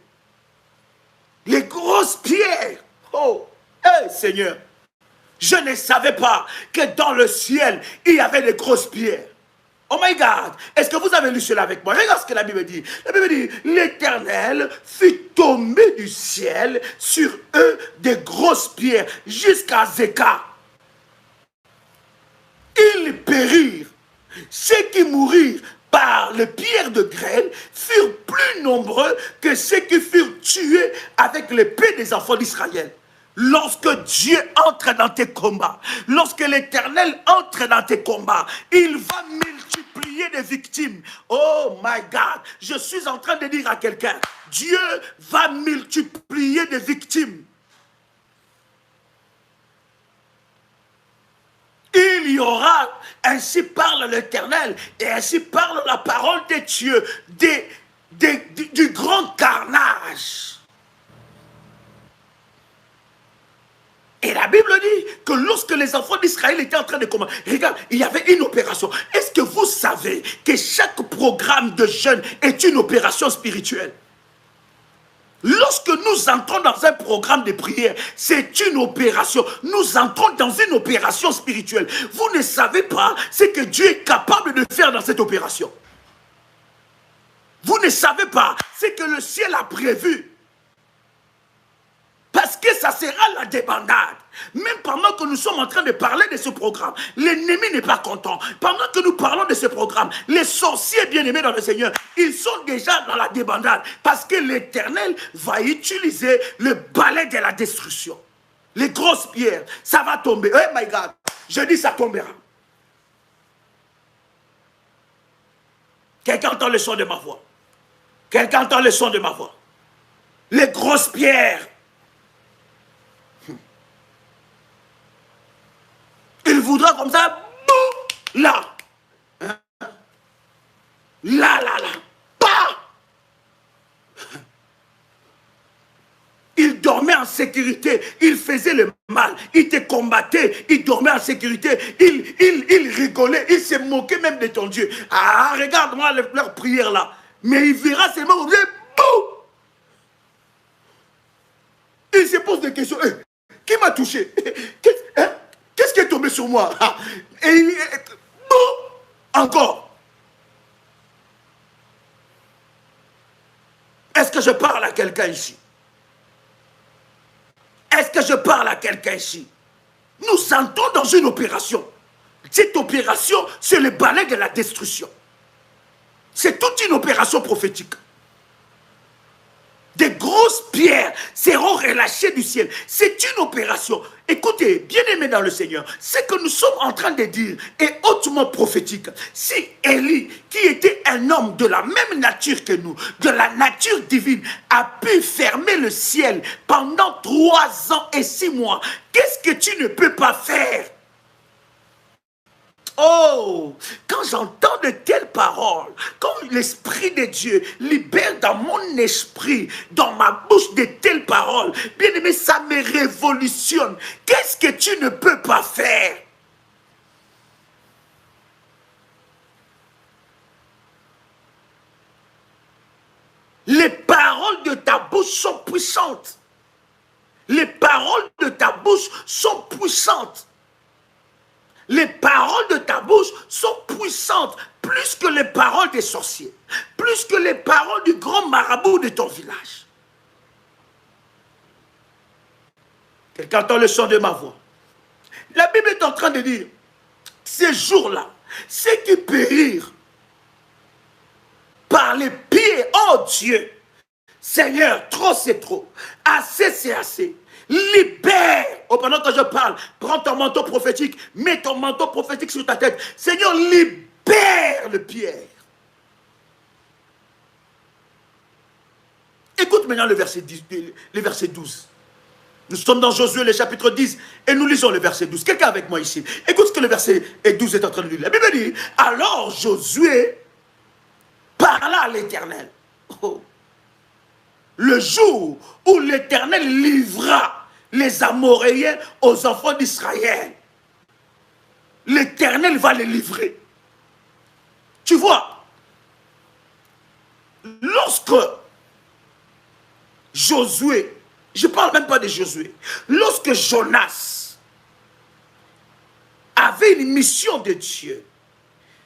Les grosses pierres. Oh, Seigneur. Je ne savais pas que dans le ciel, il y avait des grosses pierres. Oh my God! Est-ce que vous avez lu cela avec moi? Regarde ce que la Bible dit. La Bible dit, l'Éternel fit tomber du ciel sur eux des grosses pierres jusqu'à Zéka. Ils périrent. Ceux qui mourirent par les pierres de grêle furent plus nombreux que ceux qui furent tués avec l'épée des enfants d'Israël. Lorsque Dieu entre dans tes combats, lorsque l'Éternel entre dans tes combats, il va multiplier des victimes. Oh my God, je suis en train de dire à quelqu'un, Dieu va multiplier des victimes. Il y aura, ainsi parle l'Éternel, et ainsi parle la parole de Dieu, du grand carnage. Et la Bible dit que lorsque les enfants d'Israël étaient en train de combattre, regarde, il y avait une opération. Est-ce que vous savez que chaque programme de jeûne est une opération spirituelle? Lorsque nous entrons dans un programme de prière, c'est une opération. Nous entrons dans une opération spirituelle. Vous ne savez pas ce que Dieu est capable de faire dans cette opération. Vous ne savez pas ce que le ciel a prévu. Parce que ça sera la débandade. Même pendant que nous sommes en train de parler de ce programme, l'ennemi n'est pas content. Pendant que nous parlons de ce programme, les sorciers bien-aimés dans le Seigneur, ils sont déjà dans la débandade. Parce que l'Éternel va utiliser le balai de la destruction. Les grosses pierres, ça va tomber. Oh my God, je dis ça tombera. Quelqu'un entend le son de ma voix. Quelqu'un entend le son de ma voix. Les grosses pierres. Il voudra comme ça, boum, là. Hein? Là, pas. Il dormait en sécurité, il faisait le mal, il te combattait, il dormait en sécurité, il rigolait, il se moquait même de ton Dieu. Ah, regarde-moi leur prière là. Mais il verra seulement, boum. Il se pose des questions. Qui m'a touché? Qu'est-ce qui est tombé sur moi? Et encore. Est-ce que je parle à quelqu'un ici? quelqu'un ici. Nous entrons dans une opération. Cette opération, c'est le balai de la destruction. C'est toute une opération prophétique. Des grosses pierres seront relâchées du ciel. C'est une opération. Écoutez, bien-aimés dans le Seigneur, ce que nous sommes en train de dire est hautement prophétique. Si Élie, qui était un homme de la même nature que nous, de la nature divine, a pu fermer le ciel pendant 3 ans et 6 mois, qu'est-ce que tu ne peux pas faire? Oh, quand j'entends de telles paroles, quand l'Esprit de Dieu libère dans mon esprit, dans ma bouche de telles paroles, bien aimé, ça me révolutionne. Qu'est-ce que tu ne peux pas faire? Les paroles de ta bouche sont puissantes. Les paroles de ta bouche sont puissantes. Les paroles de ta bouche sont puissantes, plus que les paroles des sorciers, plus que les paroles du grand marabout de ton village. Quelqu'un entend le son de ma voix. La Bible est en train de dire, ces jours-là, ceux qui périrent par les pieds, oh Dieu, Seigneur, trop c'est trop, assez c'est assez. Libère. Oh, pendant que je parle, prends ton manteau prophétique, mets ton manteau prophétique sur ta tête. Seigneur, libère le Pierre. Écoute maintenant le verset 12. Nous sommes dans Josué, le chapitre 10, et nous lisons le verset 12. Quelqu'un avec moi ici. Écoute ce que le verset 12 est en train de dire. La Bible dit, alors Josué parla à l'Éternel. Oh. Le jour où l'Éternel livra les Amoréens aux enfants d'Israël, l'Éternel va les livrer. Tu vois, lorsque Josué, je ne parle même pas de Josué, lorsque Jonas avait une mission de Dieu,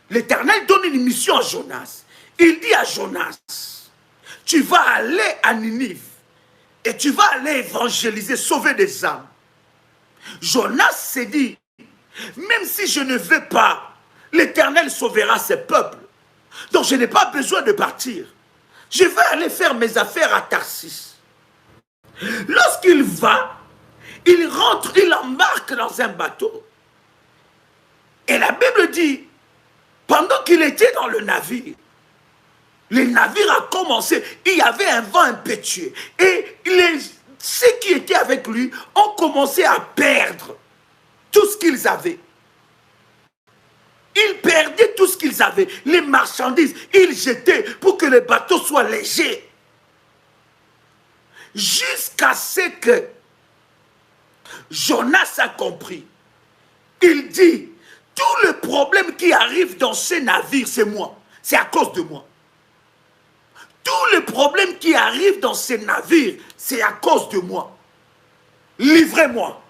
l'Éternel donne une mission à Jonas. Il dit à Jonas, tu vas aller à Ninive et tu vas aller évangéliser, sauver des âmes. Jonas s'est dit, même si je ne veux pas, l'Éternel sauvera ses peuples. Donc je n'ai pas besoin de partir. Je vais aller faire mes affaires à Tarsis. Lorsqu'il va, il rentre, il embarque dans un bateau. Et la Bible dit, pendant qu'il était dans le navire, le navire a commencé, il y avait un vent impétueux. Et ceux qui étaient avec lui ont commencé à perdre tout ce qu'ils avaient. Ils perdaient tout ce qu'ils avaient. Les marchandises, ils jetaient pour que le bateau soit léger. Jusqu'à ce que Jonas a compris. Il dit, tout le problème qui arrive dans ce navire, c'est moi. C'est à cause de moi. Tous les problèmes qui arrivent dans ces navires, c'est à cause de moi. Livrez-moi.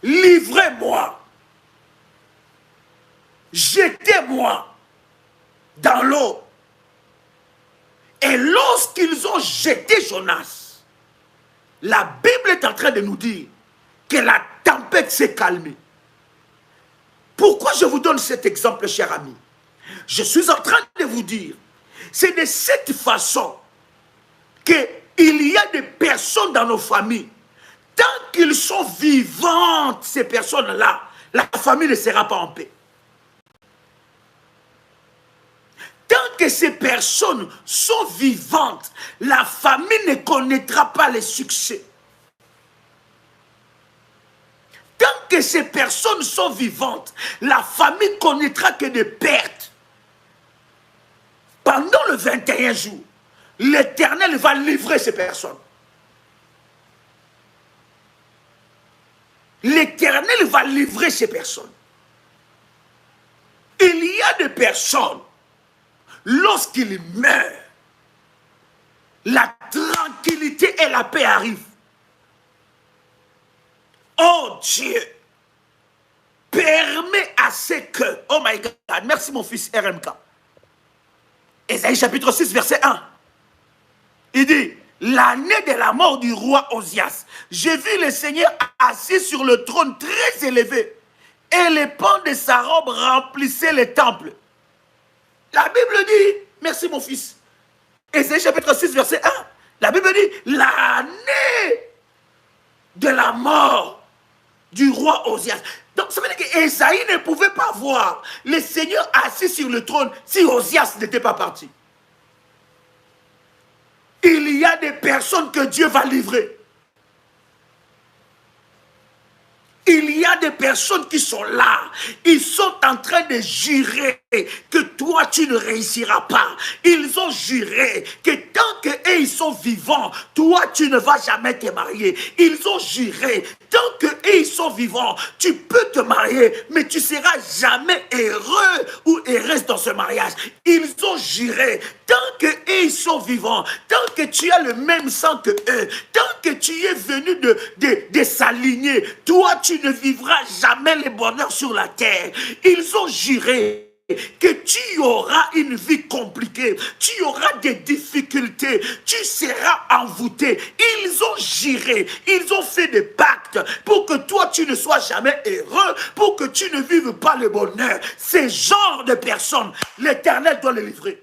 Livrez-moi. Jetez-moi dans l'eau. Et lorsqu'ils ont jeté Jonas, la Bible est en train de nous dire que la tempête s'est calmée. Pourquoi je vous donne cet exemple, cher ami? Je suis en train de vous dire, c'est de cette façon qu'il y a des personnes dans nos familles. Tant qu'ils sont vivantes, ces personnes-là, la famille ne sera pas en paix. Tant que ces personnes sont vivantes, la famille ne connaîtra pas le succès. Tant que ces personnes sont vivantes, la famille connaîtra que des pertes. Pendant le 21 jours, l'Éternel va livrer ces personnes. L'Éternel va livrer ces personnes. Il y a des personnes, lorsqu'ils meurent, la tranquillité et la paix arrivent. Oh Dieu, permet à ce que, oh my God, merci mon fils RMK. Ésaïe chapitre 6, verset 1. Il dit, l'année de la mort du roi Osias, j'ai vu le Seigneur assis sur le trône très élevé, et les pans de sa robe remplissaient le temple. La Bible dit, merci mon fils, Ésaïe chapitre 6, verset 1, la Bible dit, l'année de la mort du roi Osias. Donc ça veut dire qu'Ésaïe ne pouvait pas voir le Seigneur assis sur le trône si Osias n'était pas parti. Il y a des personnes que Dieu va livrer. Il y a des personnes qui sont là. Ils sont en train de jurer que toi, tu ne réussiras pas. Ils ont juré que tant qu'eux, ils sont vivants, toi, tu ne vas jamais te marier. Ils ont juré, tant qu'eux, ils sont vivants, tu peux te marier, mais tu ne seras jamais heureux ou heureuse dans ce mariage. Ils ont juré, tant qu'eux, ils sont vivants, tant que tu as le même sang que eux, tant que tu es venu de s'aligner, toi, tu ne vivras jamais le bonheur sur la terre. Ils ont juré que tu auras une vie compliquée, tu auras des difficultés, tu seras envoûté. Ils ont juré, ils ont fait des pactes pour que toi tu ne sois jamais heureux, pour que tu ne vives pas le bonheur. Ces genres de personnes, l'Éternel doit les livrer.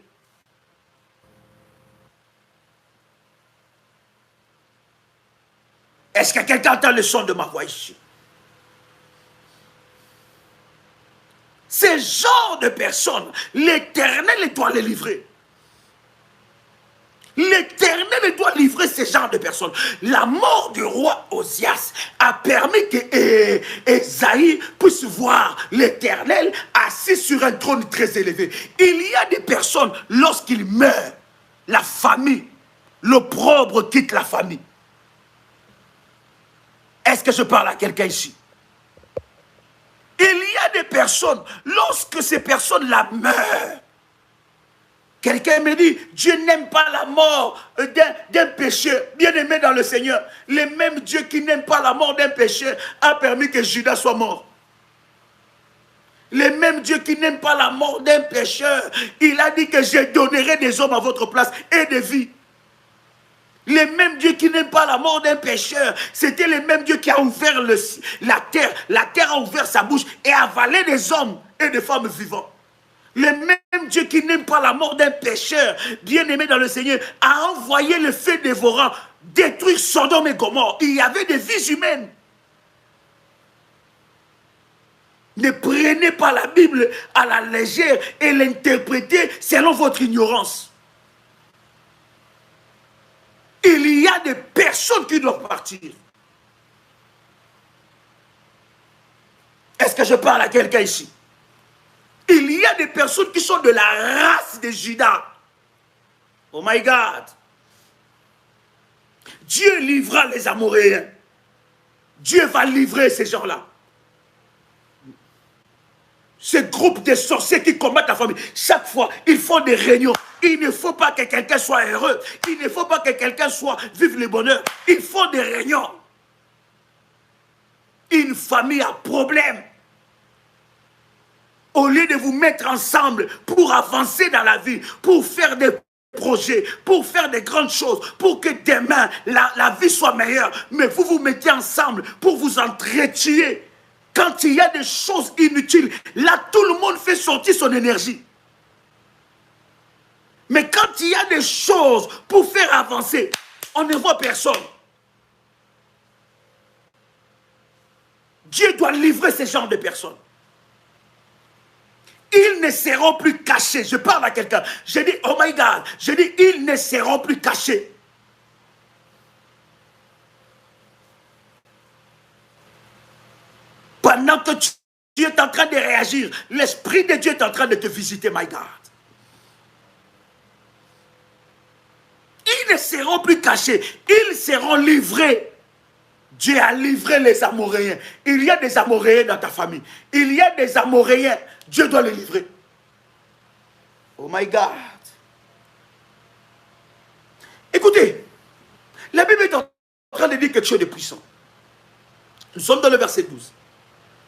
Est-ce que quelqu'un entend le son de ma voix ici? Ces genres de personnes, l'Éternel doit les livrer. L'Éternel doit livrer ces genres de personnes. La mort du roi Osias a permis que Ésaïe puisse voir l'Éternel assis sur un trône très élevé. Il y a des personnes, lorsqu'ils meurent, la famille, l'opprobre quitte la famille. Est-ce que je parle à quelqu'un ici? Il y a des personnes, lorsque ces personnes-là meurent, quelqu'un me dit, Dieu n'aime pas la mort d'un pécheur, bien-aimé dans le Seigneur. Le même Dieu qui n'aime pas la mort d'un pécheur a permis que Judas soit mort. Le même Dieu qui n'aime pas la mort d'un pécheur, il a dit que je donnerai des hommes à votre place et des vies. Le même Dieu qui n'aime pas la mort d'un pécheur, c'était le même Dieu qui a ouvert la terre. La terre a ouvert sa bouche et a avalé des hommes et des femmes vivants. Le même Dieu qui n'aime pas la mort d'un pécheur, bien-aimé dans le Seigneur, a envoyé le feu dévorant, détruire Sodome et Gomorrhe. Il y avait des vies humaines. Ne prenez pas la Bible à la légère et l'interprétez selon votre ignorance. Il y a des personnes qui doivent partir. Est-ce que je parle à quelqu'un ici? Il y a des personnes qui sont de la race de Judas. Oh my God. Dieu livrera les Amoréens. Dieu va livrer ces gens-là. Ce groupe de sorciers qui combattent la famille. Chaque fois, ils font des réunions. Il ne faut pas que quelqu'un soit heureux. Il ne faut pas que quelqu'un vive le bonheur. Ils font des réunions. Une famille a problème. Au lieu de vous mettre ensemble pour avancer dans la vie, pour faire des projets, pour faire des grandes choses, pour que demain, la vie soit meilleure. Mais vous vous mettez ensemble pour vous entretuer. Quand il y a des choses inutiles, là, tout le monde fait sortir son énergie. Mais quand il y a des choses pour faire avancer, on ne voit personne. Dieu doit livrer ce genre de personnes. Ils ne seront plus cachés. Je parle à quelqu'un. Je dis, oh my God. Je dis, ils ne seront plus cachés. Pendant que tu es en train de réagir, l'Esprit de Dieu est en train de te visiter, my God. Ils ne seront plus cachés. Ils seront livrés. Dieu a livré les Amoréens. Il y a des Amoréens dans ta famille. Il y a des Amoréens. Dieu doit les livrer. Oh my God. Écoutez, la Bible est en train de dire quelque chose de puissant. Nous sommes dans le verset 12.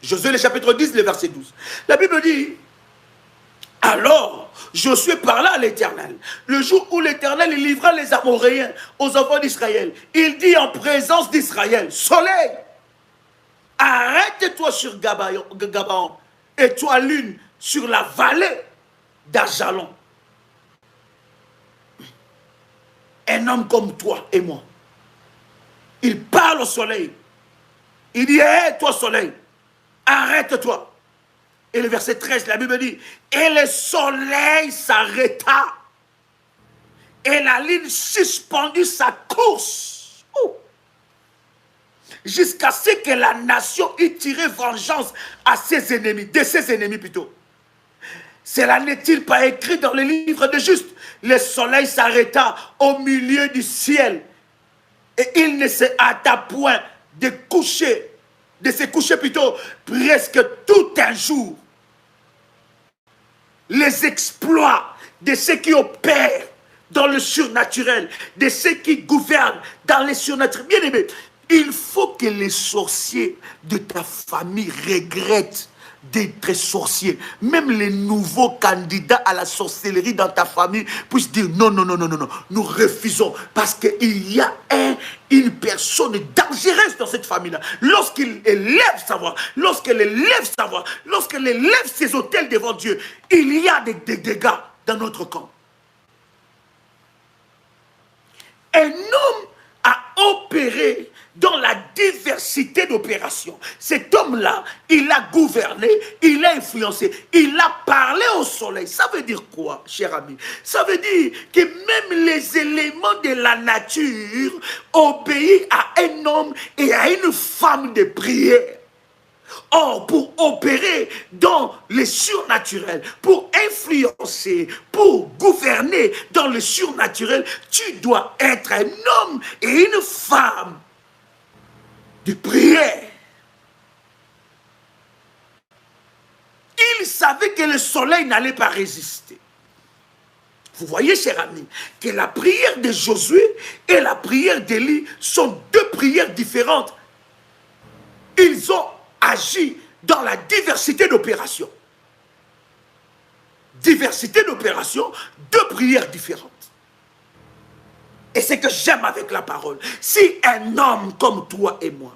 Josué le chapitre 10, le verset 12. La Bible dit, Alors, Josué parla à l'Éternel. Le jour où l'Éternel livra les Amoréens aux enfants d'Israël, il dit en présence d'Israël, soleil, arrête-toi sur Gabaon, et toi lune sur la vallée d'Ajalon. Un homme comme toi et moi, il parle au soleil. Il dit, hé, toi soleil, arrête-toi. Et le verset 13, la Bible dit, et le soleil s'arrêta, et la lune suspendit sa course, jusqu'à ce que la nation ait tiré vengeance à ses ennemis, de ses ennemis plutôt. Cela n'est-il pas écrit dans le livre de Juste? Le soleil s'arrêta au milieu du ciel, et il ne se hâta point de se coucher plutôt, presque tout un jour. Les exploits de ceux qui opèrent dans le surnaturel, de ceux qui gouvernent dans le surnaturel. Bien aimé, il faut que les sorciers de ta famille regrettent d'être sorciers. Même les nouveaux candidats à la sorcellerie dans ta famille puissent dire non, non, non, non, non, non, nous refusons, parce qu'il y a une personne dangereuse dans cette famille-là. Lorsqu'il élève sa voix, lorsqu'elle élève sa voix, lorsqu'elle élève ses autels devant Dieu, il y a des dégâts dans notre camp. Un homme a opéré dans la diversité d'opérations. Cet homme-là, il a gouverné, il a influencé, il a parlé au soleil. Ça veut dire quoi, cher ami? Ça veut dire que même les éléments de la nature obéissent à un homme et à une femme de prière. Or, pour opérer dans le surnaturel, pour influencer, pour gouverner dans le surnaturel, tu dois être un homme et une femme de prière. Il savait que le soleil n'allait pas résister. Vous voyez, cher ami, que la prière de Josué et la prière d'Élie sont deux prières différentes. Ils ont agi dans la diversité d'opérations. Diversité d'opérations, deux prières différentes. Et c'est que j'aime avec la parole. Si un homme comme toi et moi,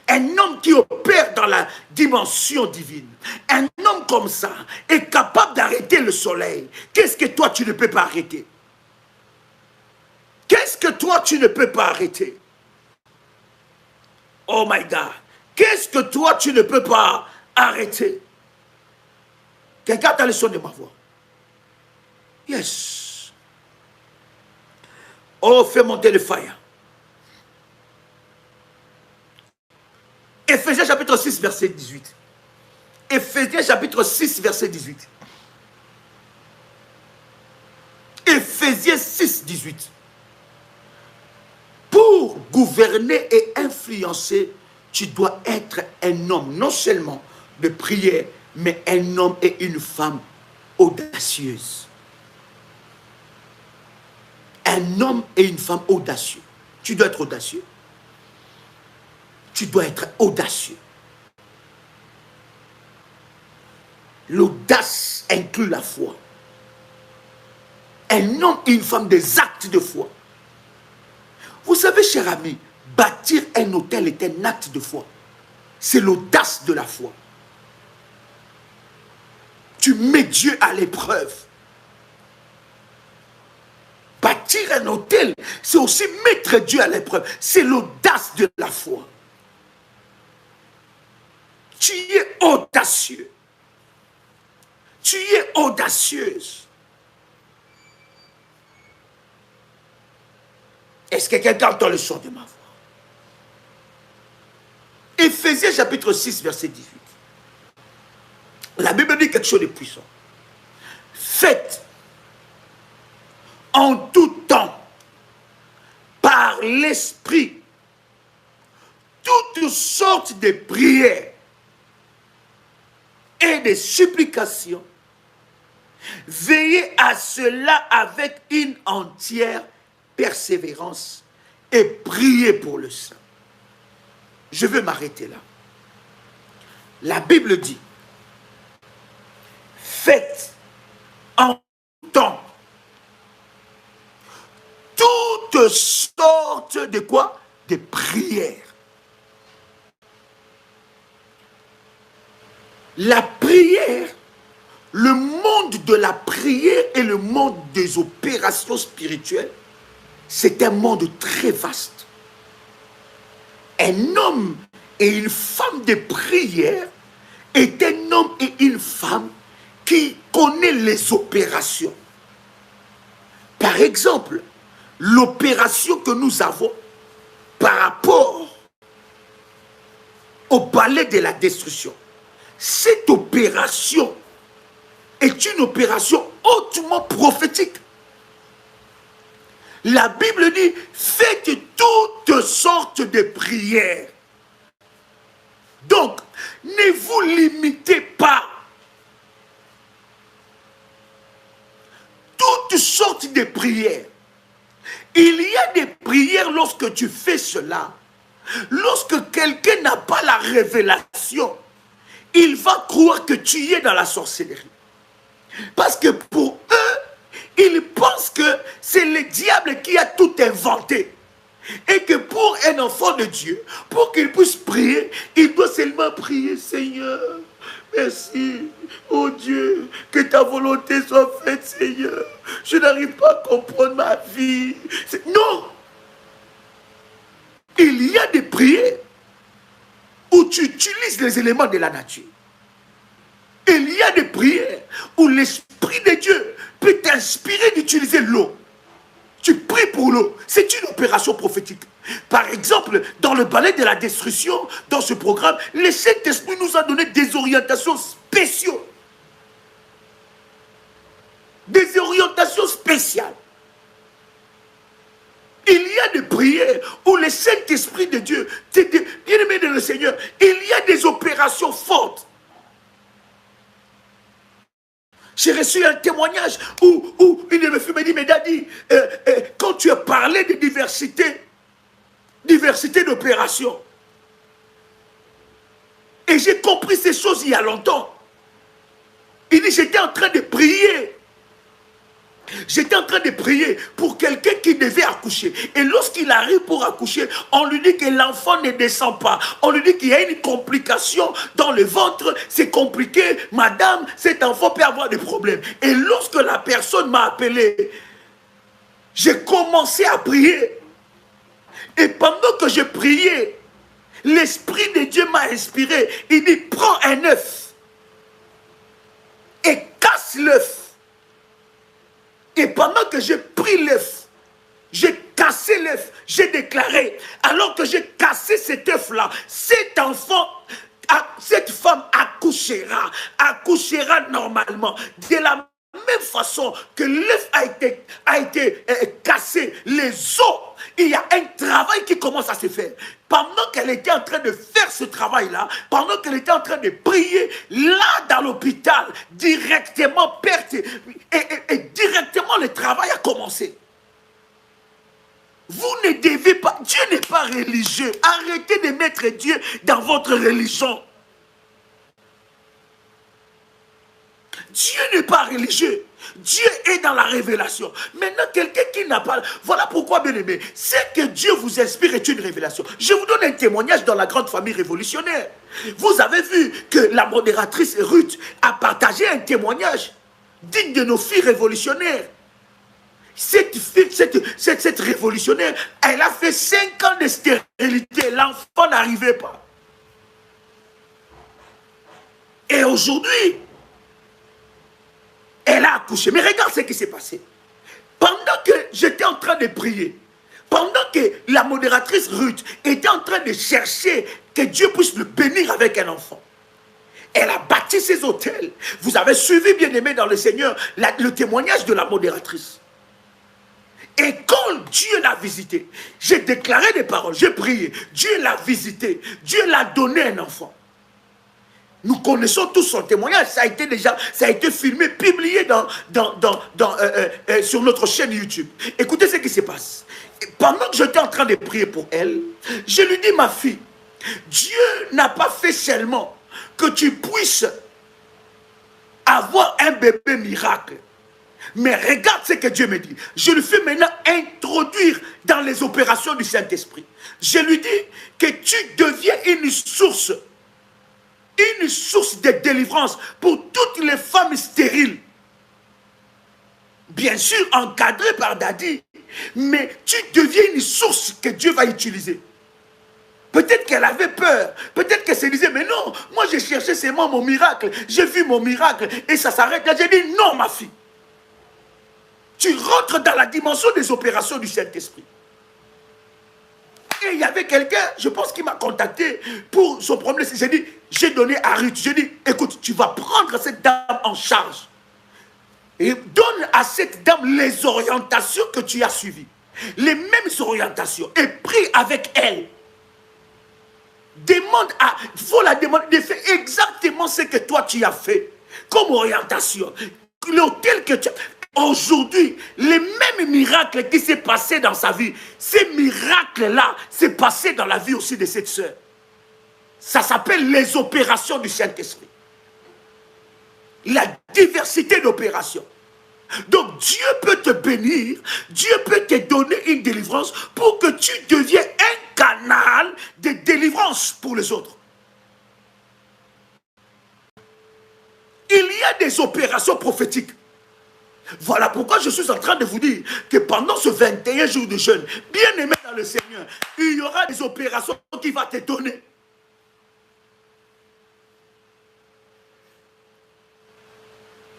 un homme qui opère dans la dimension divine, un homme comme ça est capable d'arrêter le soleil, qu'est-ce que toi tu ne peux pas arrêter? Qu'est-ce que toi tu ne peux pas arrêter? Oh my God! Qu'est-ce que toi tu ne peux pas arrêter? Quelqu'un a le son de ma voix? Yes. Oh, fais monter le fire. Éphésiens chapitre 6, verset 18. Éphésiens chapitre 6, verset 18. Éphésiens 6, 18. Pour gouverner et influencer, tu dois être un homme, non seulement de prière, mais un homme et une femme audacieuse. Un homme et une femme audacieux. Tu dois être audacieux. Tu dois être audacieux. L'audace inclut la foi. Un homme et une femme des actes de foi. Vous savez, cher ami, bâtir un hôtel est un acte de foi. C'est l'audace de la foi. Tu mets Dieu à l'épreuve. Bâtir un hôtel, c'est aussi mettre Dieu à l'épreuve. C'est l'audace de la foi. Tu es audacieux. Tu es audacieuse. Est-ce que quelqu'un entend le son de ma voix? Éphésiens chapitre 6, verset 18. La Bible dit quelque chose de puissant. Faites en tout temps, par l'Esprit, toutes sortes de prières et de supplications. Veillez à cela avec une entière persévérance et priez pour le saint. Je veux m'arrêter là. La Bible dit, faites en tout temps. Toutes sortes de quoi? De prières. La prière, le monde de la prière et le monde des opérations spirituelles, c'est un monde très vaste. Un homme et une femme de prière est un homme et une femme qui connaît les opérations. Par exemple, l'opération que nous avons par rapport au balai de la destruction. Cette opération est une opération hautement prophétique. La Bible dit, faites toutes sortes de prières. Donc, ne vous limitez pas. Toutes sortes de prières. Il y a des prières lorsque tu fais cela. Lorsque quelqu'un n'a pas la révélation, il va croire que tu es dans la sorcellerie. Parce que pour eux, ils pensent que c'est le diable qui a tout inventé. Et que pour un enfant de Dieu, pour qu'il puisse prier, il doit seulement prier, Seigneur, merci, oh Dieu, que ta volonté soit faite, Seigneur. Je n'arrive pas à comprendre ma vie. Non! Il y a des prières où tu utilises les éléments de la nature. Il y a des prières où l'Esprit de Dieu peut t'inspirer d'utiliser l'eau. Tu pries pour l'eau. C'est une opération prophétique. Par exemple, dans le balai de la destruction, dans ce programme, le Saint-Esprit nous a donné des orientations spéciales. Des orientations spéciales. Il y a des prières où le Saint-Esprit de Dieu, bien-aimé de le Seigneur, il y a des opérations fortes. J'ai reçu un témoignage où une de mes filles me dit, mais Daddy, quand tu as parlé de diversité d'opérations, et j'ai compris ces choses il y a longtemps. Il dit, j'étais en train de prier. J'étais en train de prier pour quelqu'un qui devait accoucher. Et lorsqu'il arrive pour accoucher, on lui dit que l'enfant ne descend pas. On lui dit qu'il y a une complication dans le ventre. C'est compliqué. Madame, cet enfant peut avoir des problèmes. Et lorsque la personne m'a appelé, j'ai commencé à prier. Et pendant que je priais, l'Esprit de Dieu m'a inspiré. Il dit, prends un œuf et casse l'œuf. Et pendant que j'ai pris l'œuf, j'ai cassé l'œuf, j'ai déclaré, alors que j'ai cassé cet œuf-là, cet enfant, cette femme accouchera normalement. De la même façon que l'œuf a été cassé, les os, il y a un travail qui commence à se faire. Pendant qu'elle était en train de faire ce travail-là, pendant qu'elle était en train de prier, là dans l'hôpital, directement, et directement le travail a commencé. Vous ne devez pas, Dieu n'est pas religieux. Arrêtez de mettre Dieu dans votre religion. Dieu n'est pas religieux. Dieu est dans la révélation. Maintenant, quelqu'un qui n'a pas... Voilà pourquoi, bien aimé, c'est que Dieu vous inspire est une révélation. Je vous donne un témoignage dans la grande famille révolutionnaire. Vous avez vu que la modératrice Ruth a partagé un témoignage digne de nos filles révolutionnaires. Cette révolutionnaire, elle a fait 5 ans de stérilité. L'enfant n'arrivait pas. Et aujourd'hui, elle a accouché. Mais regarde ce qui s'est passé. Pendant que j'étais en train de prier, pendant que la modératrice Ruth était en train de chercher que Dieu puisse le bénir avec un enfant, elle a bâti ses hôtels. Vous avez suivi, bien aimé dans le Seigneur, le témoignage de la modératrice. Et quand Dieu l'a visité, j'ai déclaré des paroles, j'ai prié. Dieu l'a visité, Dieu l'a donné un enfant. Nous connaissons tous son témoignage. Ça a été filmé, publié sur notre chaîne YouTube. Écoutez ce qui se passe. Pendant que j'étais en train de prier pour elle, je lui dis, ma fille, Dieu n'a pas fait seulement que tu puisses avoir un bébé miracle. Mais regarde ce que Dieu me dit. Je le fais maintenant introduire dans les opérations du Saint-Esprit. Je lui dis que tu deviens une source de délivrance pour toutes les femmes stériles. Bien sûr, encadrées par Dadi, mais tu deviens une source que Dieu va utiliser. Peut-être qu'elle avait peur, peut-être qu'elle se disait, mais non, moi j'ai cherché seulement mon miracle, j'ai vu mon miracle et ça s'arrête là. J'ai dit, non ma fille. Tu rentres dans la dimension des opérations du Saint-Esprit. Et il y avait quelqu'un, je pense, qui m'a contacté pour son problème. J'ai dit, j'ai donné à Ruth, j'ai dit, écoute, tu vas prendre cette dame en charge. Et donne à cette dame les orientations que tu as suivies. Les mêmes orientations. Et prie avec elle. Il faut la demander de faire exactement ce que toi tu as fait. Comme orientation. L'hôtel que tu as... Aujourd'hui, les mêmes miracles qui s'est passé dans sa vie, ces miracles-là s'est passé dans la vie aussi de cette sœur. Ça s'appelle les opérations du Saint-Esprit. La diversité d'opérations. Donc Dieu peut te bénir, Dieu peut te donner une délivrance pour que tu deviennes un canal de délivrance pour les autres. Il y a des opérations prophétiques. Voilà pourquoi je suis en train de vous dire que pendant ce 21 jours de jeûne, bien aimé dans le Seigneur, il y aura des opérations qui vont te donner.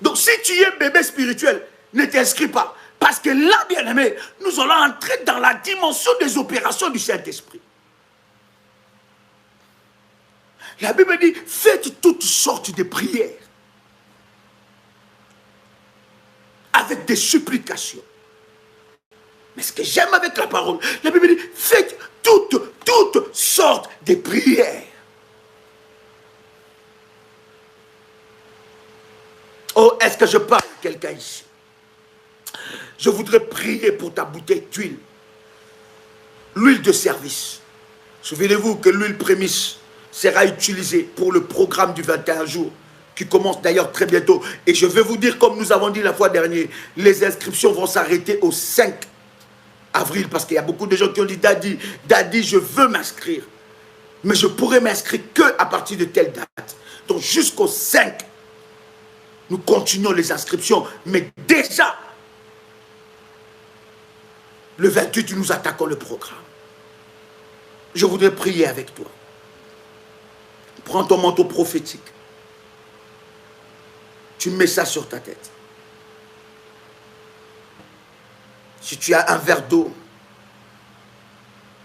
Donc si tu es bébé spirituel, ne t'inscris pas. Parce que là, bien aimé, nous allons entrer dans la dimension des opérations du Saint-Esprit. La Bible dit, faites toutes sortes de prières. Avec des supplications. Mais ce que j'aime avec la parole, la Bible dit, faites toutes sortes de prières. Oh, est-ce que je parle à quelqu'un ici? Je voudrais prier pour ta bouteille d'huile. L'huile de service. Souvenez-vous que l'huile prémisse sera utilisée pour le programme du 21 jours, qui commence d'ailleurs très bientôt. Et je vais vous dire, comme nous avons dit la fois dernière, les inscriptions vont s'arrêter au 5 avril, parce qu'il y a beaucoup de gens qui ont dit, Dadi, je veux m'inscrire. Mais je pourrais m'inscrire qu'à partir de telle date. Donc jusqu'au 5, nous continuons les inscriptions. Mais déjà, le 28, nous attaquons le programme. Je voudrais prier avec toi. Prends ton manteau prophétique. Tu mets ça sur ta tête. Si tu as un verre d'eau,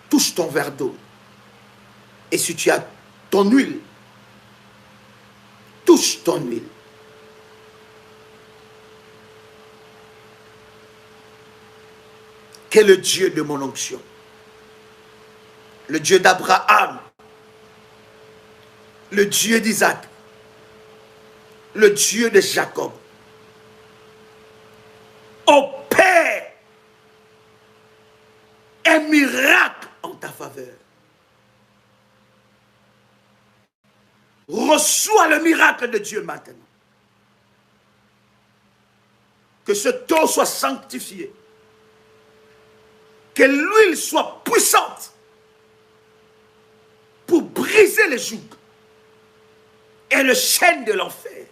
touche ton verre d'eau. Et si tu as ton huile, touche ton huile. Qu'est le Dieu de mon onction? Le Dieu d'Abraham, le Dieu d'Isaac, le Dieu de Jacob, opère un miracle en ta faveur. Reçois le miracle de Dieu maintenant. Que ce eau soit sanctifié. Que l'huile soit puissante pour briser les jougs et le chêne de l'enfer.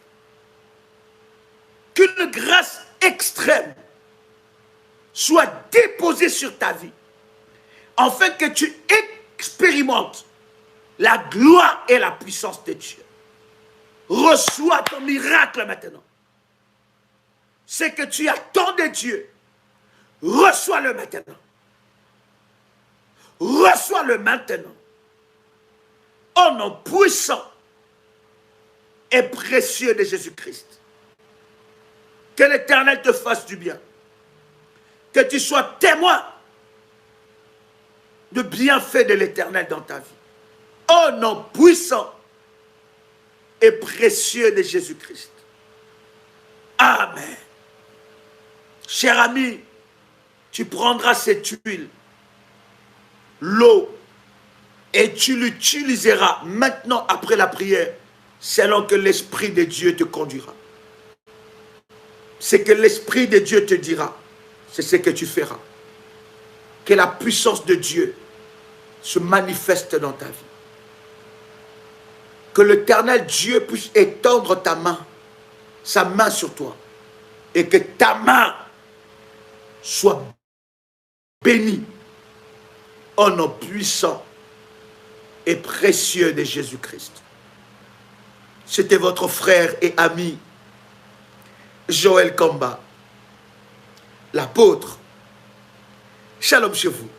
Qu'une grâce extrême soit déposée sur ta vie, afin que tu expérimentes la gloire et la puissance de Dieu. Reçois ton miracle maintenant. Ce que tu attends de Dieu, reçois-le maintenant. Reçois-le maintenant. Au nom puissant et précieux de Jésus-Christ. Que l'Éternel te fasse du bien. Que tu sois témoin de bienfaits de l'Éternel dans ta vie. Au nom puissant et précieux de Jésus-Christ. Amen. Cher ami, tu prendras cette huile, l'eau, et tu l'utiliseras maintenant après la prière, selon que l'Esprit de Dieu te conduira. Ce que l'Esprit de Dieu te dira, c'est ce que tu feras. Que la puissance de Dieu se manifeste dans ta vie. Que l'Éternel Dieu puisse étendre ta main, sa main sur toi. Et que ta main soit bénie au nom puissant et précieux de Jésus-Christ. C'était votre frère et ami Joël Kamba, l'apôtre. Shalom chez vous.